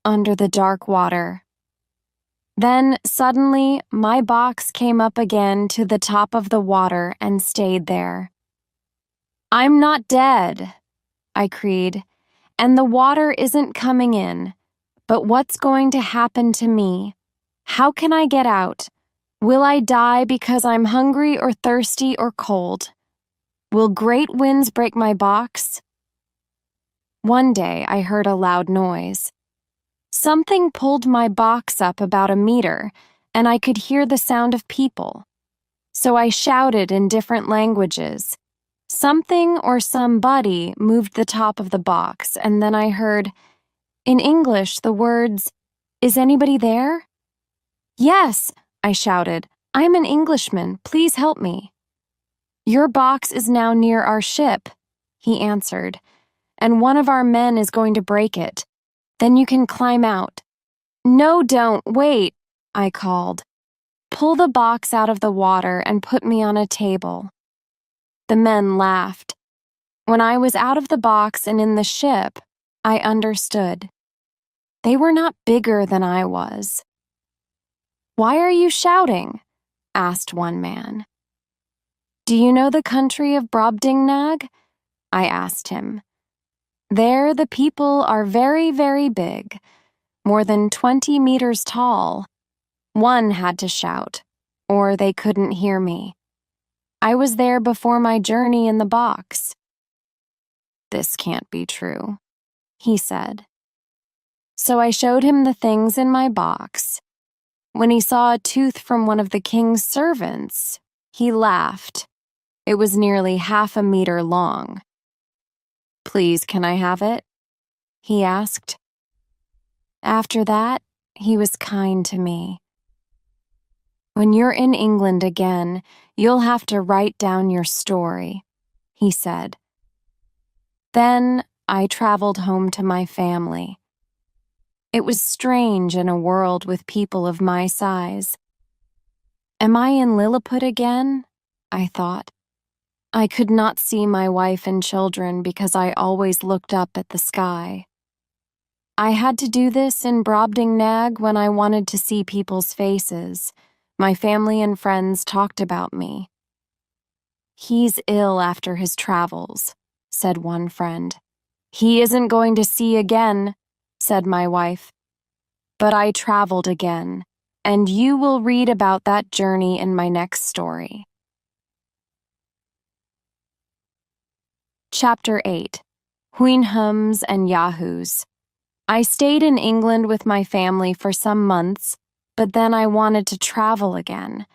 under the dark water. Then, suddenly, my box came up again to the top of the water and stayed there. "I'm not dead," I cried, "and the water isn't coming in. But what's going to happen to me? How can I get out? Will I die because I'm hungry or thirsty or cold? Will great winds break my box?" One day I heard a loud noise. Something pulled my box up about a meter, and I could hear the sound of people. So I shouted in different languages. Something or somebody moved the top of the box, and then I heard, in English, the words, "Is anybody there?" "Yes," I shouted. "I'm an Englishman. Please help me." "Your box is now near our ship," he answered, "and one of our men is going to break it. Then you can climb out." "No, don't, wait," I called. "Pull the box out of the water and put me on a table." The men laughed. When I was out of the box and in the ship, I understood. They were not bigger than I was. "Why are you shouting?" asked one man. "Do you know the country of Brobdingnag?" I asked him. "There the people are very, very big, more than 20 meters tall." One had to shout, or they couldn't hear me. I was there before my journey in the box. "This can't be true," he said. So I showed him the things in my box. When he saw a tooth from one of the king's servants, he laughed. It was nearly 1/2 meter long. "Please, can I have it?" he asked. After that, he was kind to me. "When you're in England again, you'll have to write down your story," he said. Then I traveled home to my family. It was strange in a world with people of my size. Am I in Lilliput again? I thought. I could not see my wife and children because I always looked up at the sky. I had to do this in Brobdingnag when I wanted to see people's faces. My family and friends talked about me. "He's ill after his travels," said one friend. "He isn't going to see again," said my wife. But I traveled again, and you will read about that journey in my next story. Chapter 8. Whinhums and Yahoos. I stayed in England with my family for some months, but then I wanted to travel again.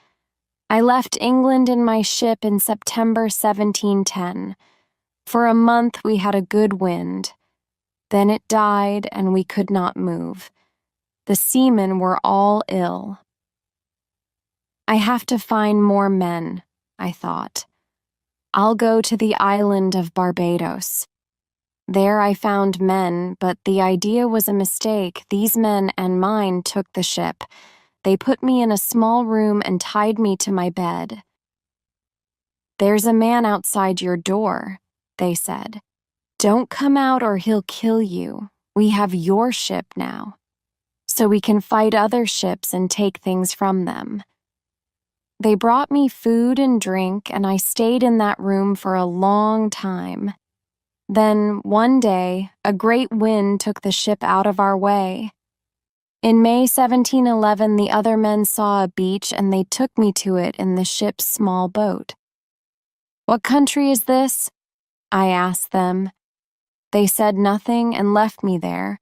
I left England in my ship in September 1710. For a month we had a good wind. Then it died and we could not move. The seamen were all ill. I have to find more men, I thought. I'll go to the island of Barbados. There I found men, but the idea was a mistake. These men and mine took the ship. They put me in a small room and tied me to my bed. "There's a man outside your door," they said. "Don't come out or he'll kill you. We have your ship now, so we can fight other ships and take things from them." They brought me food and drink, and I stayed in that room for a long time. Then, one day, a great wind took the ship out of our way. In May 1711, the other men saw a beach and they took me to it in the ship's small boat. "What country is this?" I asked them. They said nothing and left me there.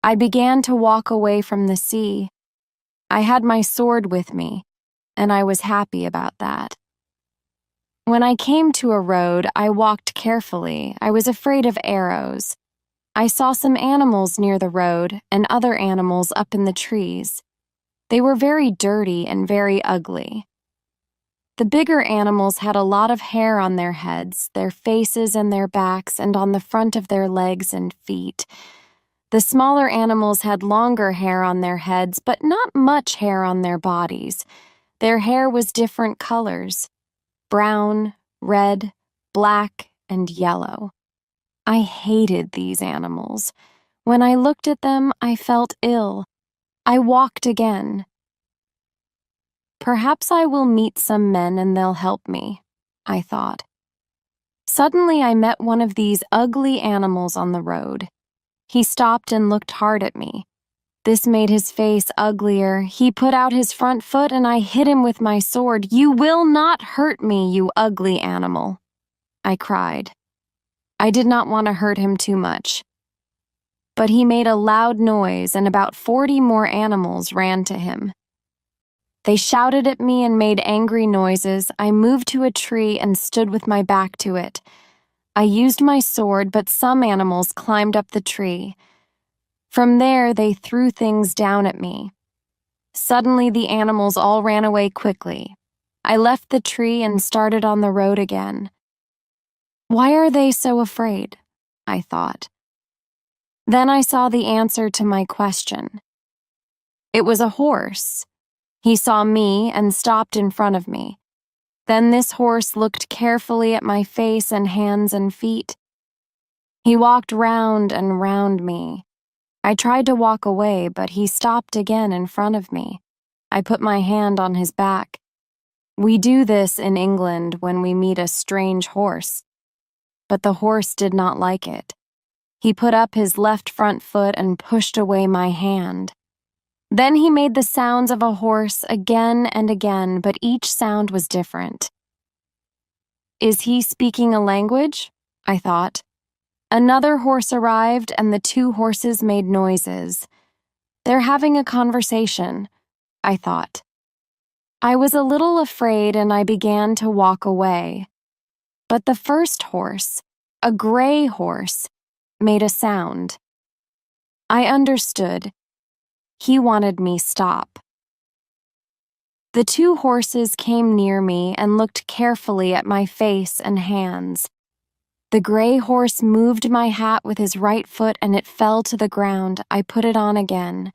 I began to walk away from the sea. I had my sword with me, and I was happy about that. When I came to a road, I walked carefully. I was afraid of arrows. I saw some animals near the road and other animals up in the trees. They were very dirty and very ugly. The bigger animals had a lot of hair on their heads, their faces and their backs, and on the front of their legs and feet. The smaller animals had longer hair on their heads, but not much hair on their bodies. Their hair was different colors: brown, red, black, and yellow. I hated these animals. When I looked at them, I felt ill. I walked again. Perhaps I will meet some men and they'll help me, I thought. Suddenly I met one of these ugly animals on the road. He stopped and looked hard at me. This made his face uglier. He put out his front foot and I hit him with my sword. "You will not hurt me, you ugly animal," I cried. I did not want to hurt him too much. But he made a loud noise and about 40 more animals ran to him. They shouted at me and made angry noises. I moved to a tree and stood with my back to it. I used my sword, but some animals climbed up the tree. From there, they threw things down at me. Suddenly, the animals all ran away quickly. I left the tree and started on the road again. Why are they so afraid? I thought. Then I saw the answer to my question. It was a horse. He saw me and stopped in front of me. Then this horse looked carefully at my face and hands and feet. He walked round and round me. I tried to walk away, but he stopped again in front of me. I put my hand on his back. We do this in England when we meet a strange horse. But the horse did not like it. He put up his left front foot and pushed away my hand. Then he made the sounds of a horse again and again, but each sound was different. Is he speaking a language? I thought. Another horse arrived and the two horses made noises. They're having a conversation, I thought. I was a little afraid and I began to walk away. But the first horse, a gray horse, made a sound. I understood. He wanted me stop. The two horses came near me and looked carefully at my face and hands. The gray horse moved my hat with his right foot and it fell to the ground. I put it on again.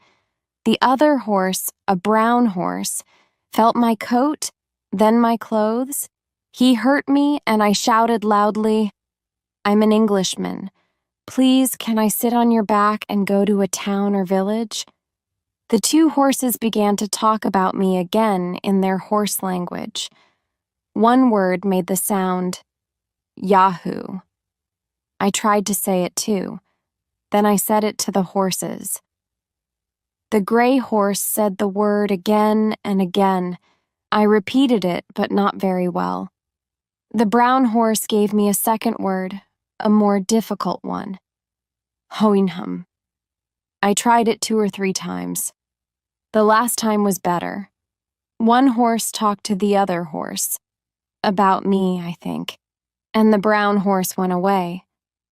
The other horse, a brown horse, felt my coat, then my clothes. He hurt me and I shouted loudly, "I'm an Englishman. Please, can I sit on your back and go to a town or village?" The two horses began to talk about me again in their horse language. One word made the sound, Yahoo. I tried to say it too. Then I said it to the horses. The gray horse said the word again and again. I repeated it, but not very well. The brown horse gave me a second word, a more difficult one. Hoinhum. I tried it 2 or 3 times. The last time was better. One horse talked to the other horse. About me, I think. And the brown horse went away.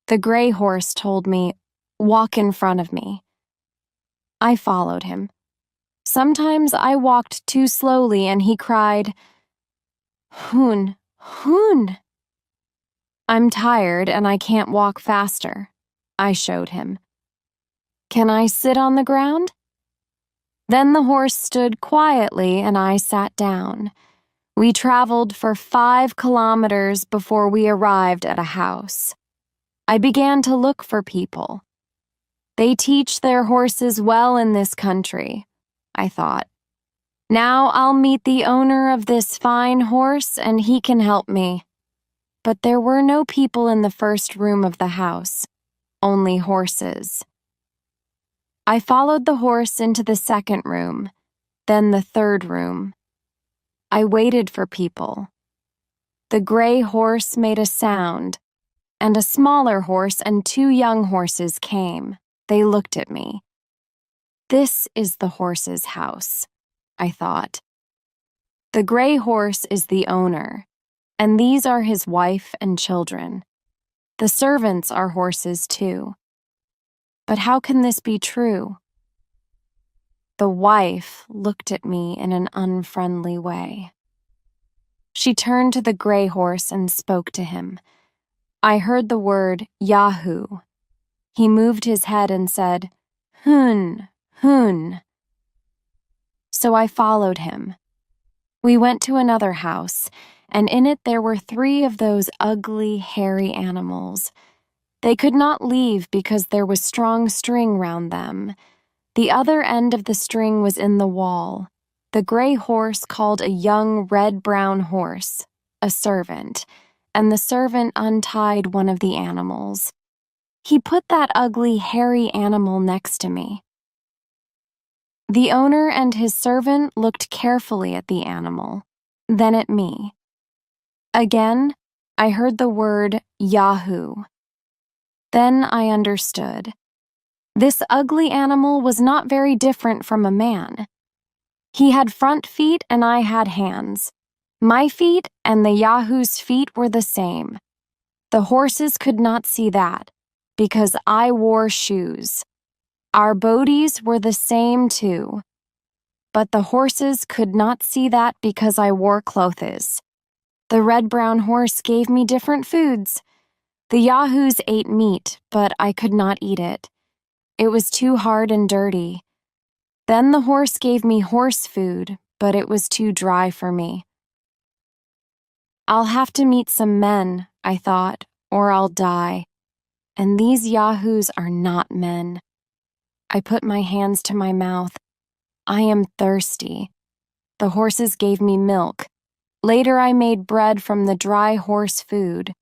The gray horse told me, "Walk in front of me." I followed him. Sometimes I walked too slowly and he cried, "Hoon, hoon." "I'm tired and I can't walk faster." I showed him. "Can I sit on the ground?" Then the horse stood quietly and I sat down. We traveled for 5 kilometers before we arrived at a house. I began to look for people. They teach their horses well in this country, I thought. Now I'll meet the owner of this fine horse and he can help me. But there were no people in the first room of the house, only horses. I followed the horse into the second room, then the third room. I waited for people. The gray horse made a sound, and a smaller horse and 2 young horses came. They looked at me. This is the horse's house, I thought. The gray horse is the owner, and these are his wife and children. The servants are horses too. But how can this be true? The wife looked at me in an unfriendly way. She turned to the gray horse and spoke to him. I heard the word Yahoo. He moved his head and said, "Hoon, hoon." So I followed him. We went to another house, and in it there were 3 of those ugly, hairy animals. They could not leave because there was strong string round them. The other end of the string was in the wall. The gray horse called a young red-brown horse, a servant, and the servant untied one of the animals. He put that ugly, hairy animal next to me. The owner and his servant looked carefully at the animal, then at me. Again, I heard the word Yahoo. Then I understood. This ugly animal was not very different from a man. He had front feet and I had hands. My feet and the Yahoo's feet were the same. The horses could not see that, because I wore shoes. Our bodies were the same too. But the horses could not see that because I wore clothes. The red-brown horse gave me different foods. The Yahoos ate meat, but I could not eat it. It was too hard and dirty. Then the horse gave me horse food, but it was too dry for me. I'll have to meet some men, I thought, or I'll die. And these Yahoos are not men. I put my hands to my mouth. I am thirsty. The horses gave me milk. Later I made bread from the dry horse food.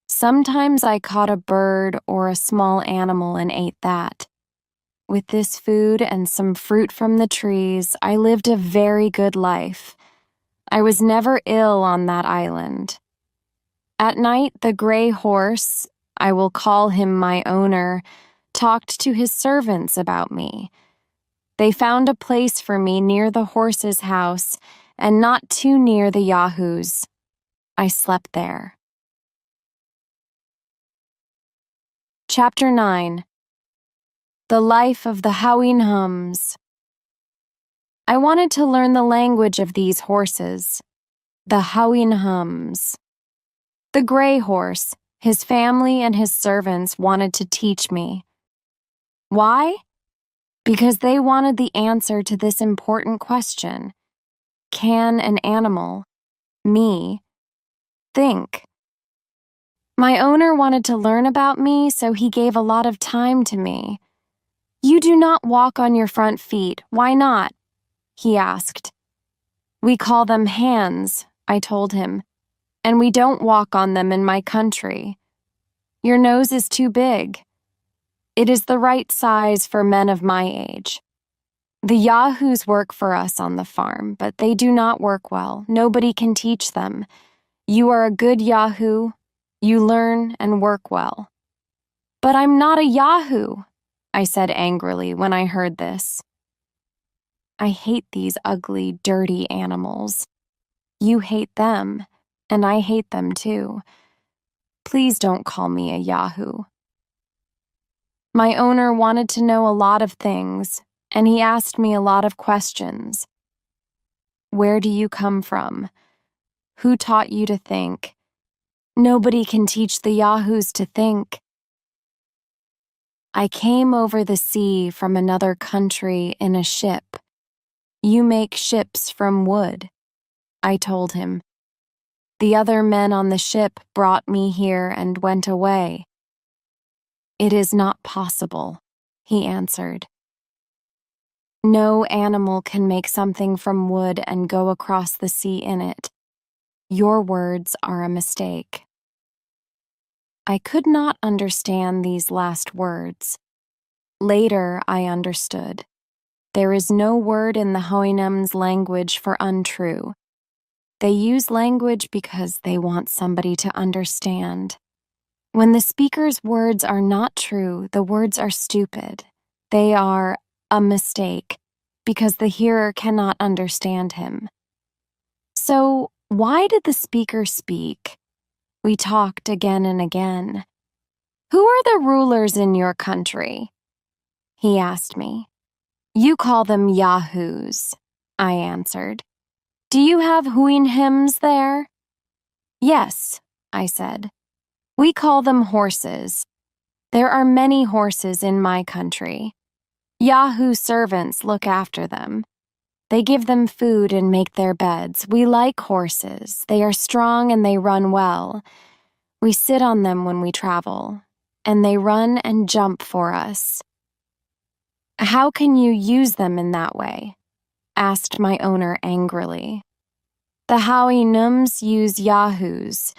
Sometimes I caught a bird or a small animal and ate that. With this food and some fruit from the trees, I lived a very good life. I was never ill on that island. At night, the gray horse, I will call him my owner, talked to his servants about me. They found a place for me near the horse's house, and not too near the yahoos. I slept there. Chapter 9. The Life of the Hoween-Hums. I wanted to learn the language of these horses, the Hoween-Hums. The gray horse, his family and his servants wanted to teach me. Why? Because they wanted the answer to this important question. Can an animal, me, think? My owner wanted to learn about me, so he gave a lot of time to me. You do not walk on your front feet. Why not? He asked. We call them hands, I told him, and we don't walk on them in my country. Your nose is too big. It is the right size for men of my age. The yahoos work for us on the farm, but they do not work well. Nobody can teach them. You are a good yahoo. You learn and work well. But I'm not a yahoo, I said angrily when I heard this. I hate these ugly, dirty animals. You hate them, and I hate them too. Please don't call me a yahoo. My owner wanted to know a lot of things, and he asked me a lot of questions. Where do you come from? Who taught you to think? Nobody can teach the yahoos to think. I came over the sea from another country in a ship. You make ships from wood, I told him. The other men on the ship brought me here and went away. It is not possible, he answered. No animal can make something from wood and go across the sea in it. Your words are a mistake. I could not understand these last words. Later, I understood. There is no word in the Houyhnhnms' language for untrue. They use language because they want somebody to understand. When the speaker's words are not true, the words are stupid. They are a mistake because the hearer cannot understand him. So, why did the speaker speak? We talked again and again. Who are the rulers in your country? He asked me. You call them yahoos, I answered. Do you have Houyhnhnms there? Yes, I said. We call them horses. There are many horses in my country. Yahoo servants look after them. They give them food and make their beds. We like horses. They are strong and they run well. We sit on them when we travel, and they run and jump for us. How can you use them in that way? Asked my owner angrily. The Houyhnhnms use yahoos.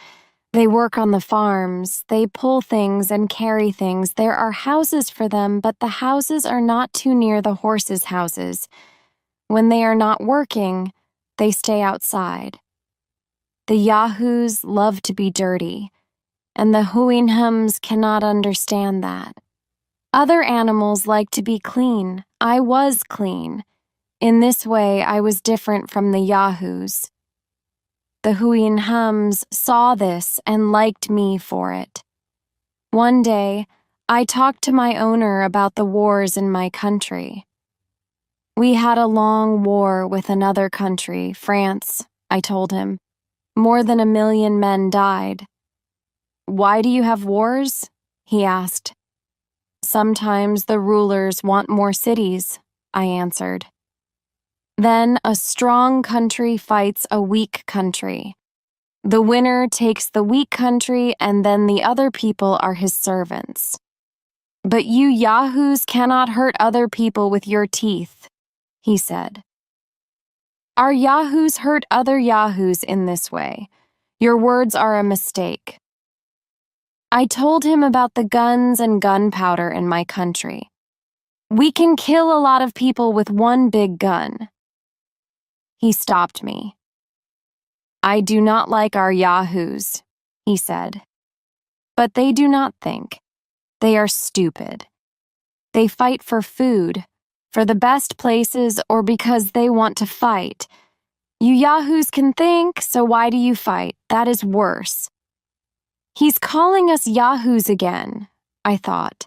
They work on the farms. They pull things and carry things. There are houses for them, but the houses are not too near the horses' houses. When they are not working, they stay outside. The yahoos love to be dirty, and the Houyhnhnms cannot understand that. Other animals like to be clean. I was clean. In this way, I was different from the yahoos. The Houyhnhnms saw this and liked me for it. One day, I talked to my owner about the wars in my country. We had a long war with another country, France, I told him. More than 1 million men died. Why do you have wars? He asked. Sometimes the rulers want more cities, I answered. Then a strong country fights a weak country. The winner takes the weak country, and then the other people are his servants. But you yahoos cannot hurt other people with your teeth, he said. Our yahoos hurt other yahoos in this way. Your words are a mistake. I told him about the guns and gunpowder in my country. We can kill a lot of people with one big gun. He stopped me. I do not like our yahoos, he said. But they do not think. They are stupid. They fight for food, for the best places, or because they want to fight. You yahoos can think, so why do you fight? That is worse. He's calling us yahoos again, I thought.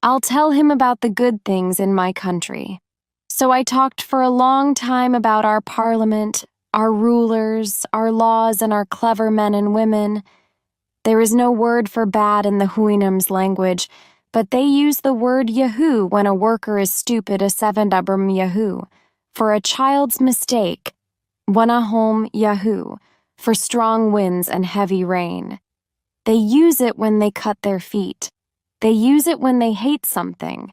I'll tell him about the good things in my country. So I talked for a long time about our parliament, our rulers, our laws, and our clever men and women. There is no word for bad in the Huinam's language, but they use the word yahoo when a worker is stupid, a sevendabram yahoo, for a child's mistake, wanahom yahoo, for strong winds and heavy rain. They use it when they cut their feet. They use it when they hate something.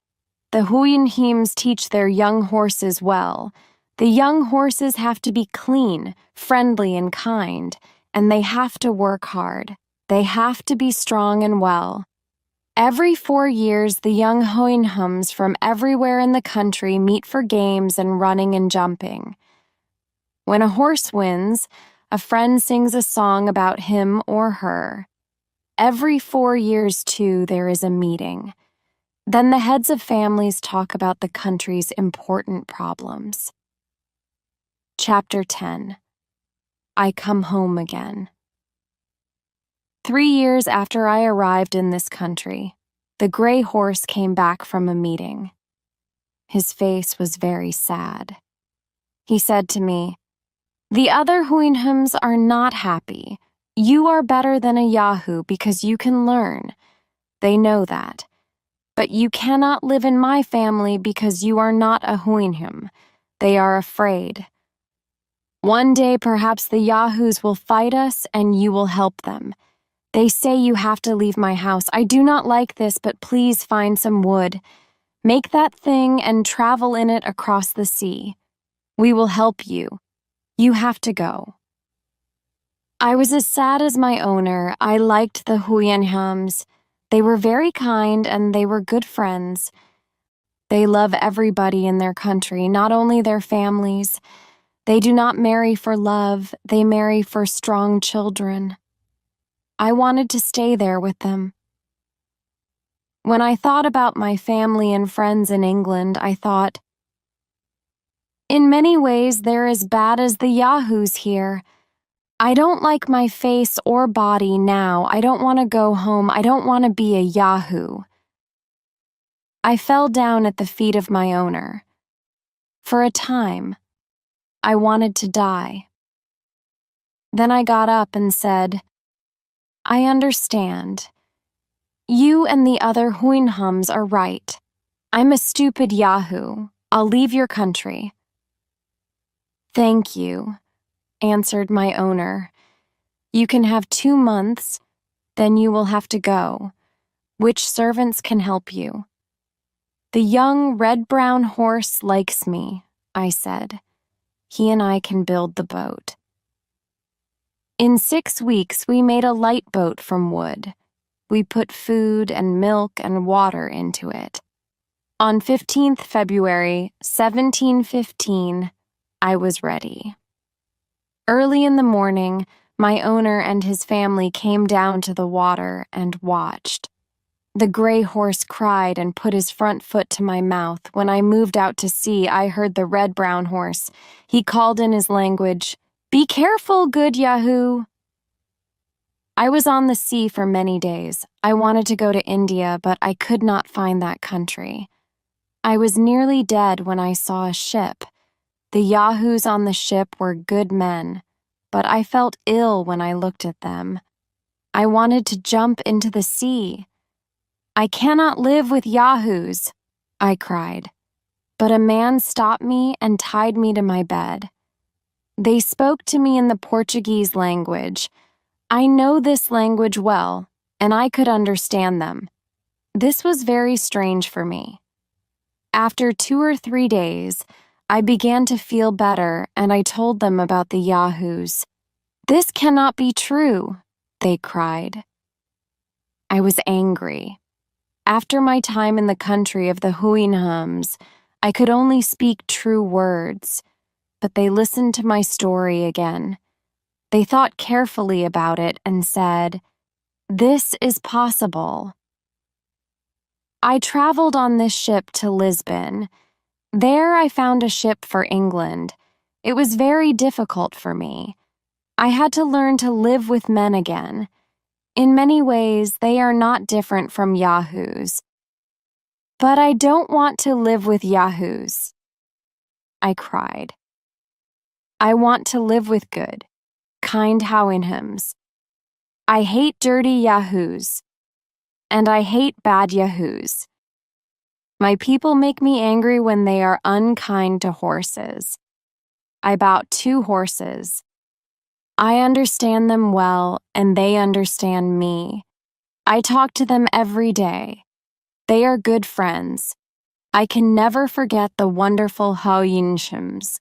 The Huinhims teach their young horses well. The young horses have to be clean, friendly, and kind, and they have to work hard. They have to be strong and well. Every 4 years, the young Huinhums from everywhere in the country meet for games and running and jumping. When a horse wins, a friend sings a song about him or her. Every 4 years, too, there is a meeting. Then the heads of families talk about the country's important problems. Chapter 10. I Come Home Again. 3 years after I arrived in this country, the gray horse came back from a meeting. His face was very sad. He said to me, "The other Huinhums are not happy. You are better than a Yahoo because you can learn. They know that. But you cannot live in my family because you are not a Huinhum. They are afraid. One day perhaps the Yahoos will fight us and you will help them. They say you have to leave my house. I do not like this, but please find some wood. Make that thing and travel in it across the sea. We will help you. You have to go." I was as sad as my owner. I liked the Huinhums. They were very kind and they were good friends. They love everybody in their country, not only their families. They do not marry for love, they marry for strong children. I wanted to stay there with them. When I thought about my family and friends in England, I thought, in many ways they're as bad as the Yahoos here. I don't like my face or body now. I don't want to go home. I don't want to be a Yahoo. I fell down at the feet of my owner. For a time, I wanted to die. Then I got up and said, "I understand. You and the other Huinhums are right. I'm a stupid Yahoo. I'll leave your country." "Thank you," answered my owner. "You can have 2 months, then you will have to go. Which servants can help you?" "The young red-brown horse likes me," I said. "He and I can build the boat." In 6 weeks, we made a light boat from wood. We put food and milk and water into it. On 15th February, 1715, I was ready. Early in the morning, my owner and his family came down to the water and watched. The gray horse cried and put his front foot to my mouth. When I moved out to sea, I heard the red-brown horse. He called in his language, "Be careful, good Yahoo!" I was on the sea for many days. I wanted to go to India, but I could not find that country. I was nearly dead when I saw a ship. The Yahoos on the ship were good men, but I felt ill when I looked at them. I wanted to jump into the sea. "I cannot live with Yahoos," I cried. But a man stopped me and tied me to my bed. They spoke to me in the Portuguese language. I know this language well, and I could understand them. This was very strange for me. After 2 or 3 days, I began to feel better, and I told them about the Yahoos. "This cannot be true," they cried. I was angry. After my time in the country of the Huinhums, I could only speak true words, but they listened to my story again. They thought carefully about it and said, "This is possible." I traveled on this ship to Lisbon. There I found a ship for England. It was very difficult for me. I had to learn to live with men again. In many ways, they are not different from yahoos. But I don't want to live with yahoos, I cried. I want to live with good, kind Houyhnhams. I hate dirty yahoos, and I hate bad yahoos. My people make me angry when they are unkind to horses. I bought 2 horses. I understand them well, and they understand me. I talk to them every day. They are good friends. I can never forget the wonderful Houyhnhams.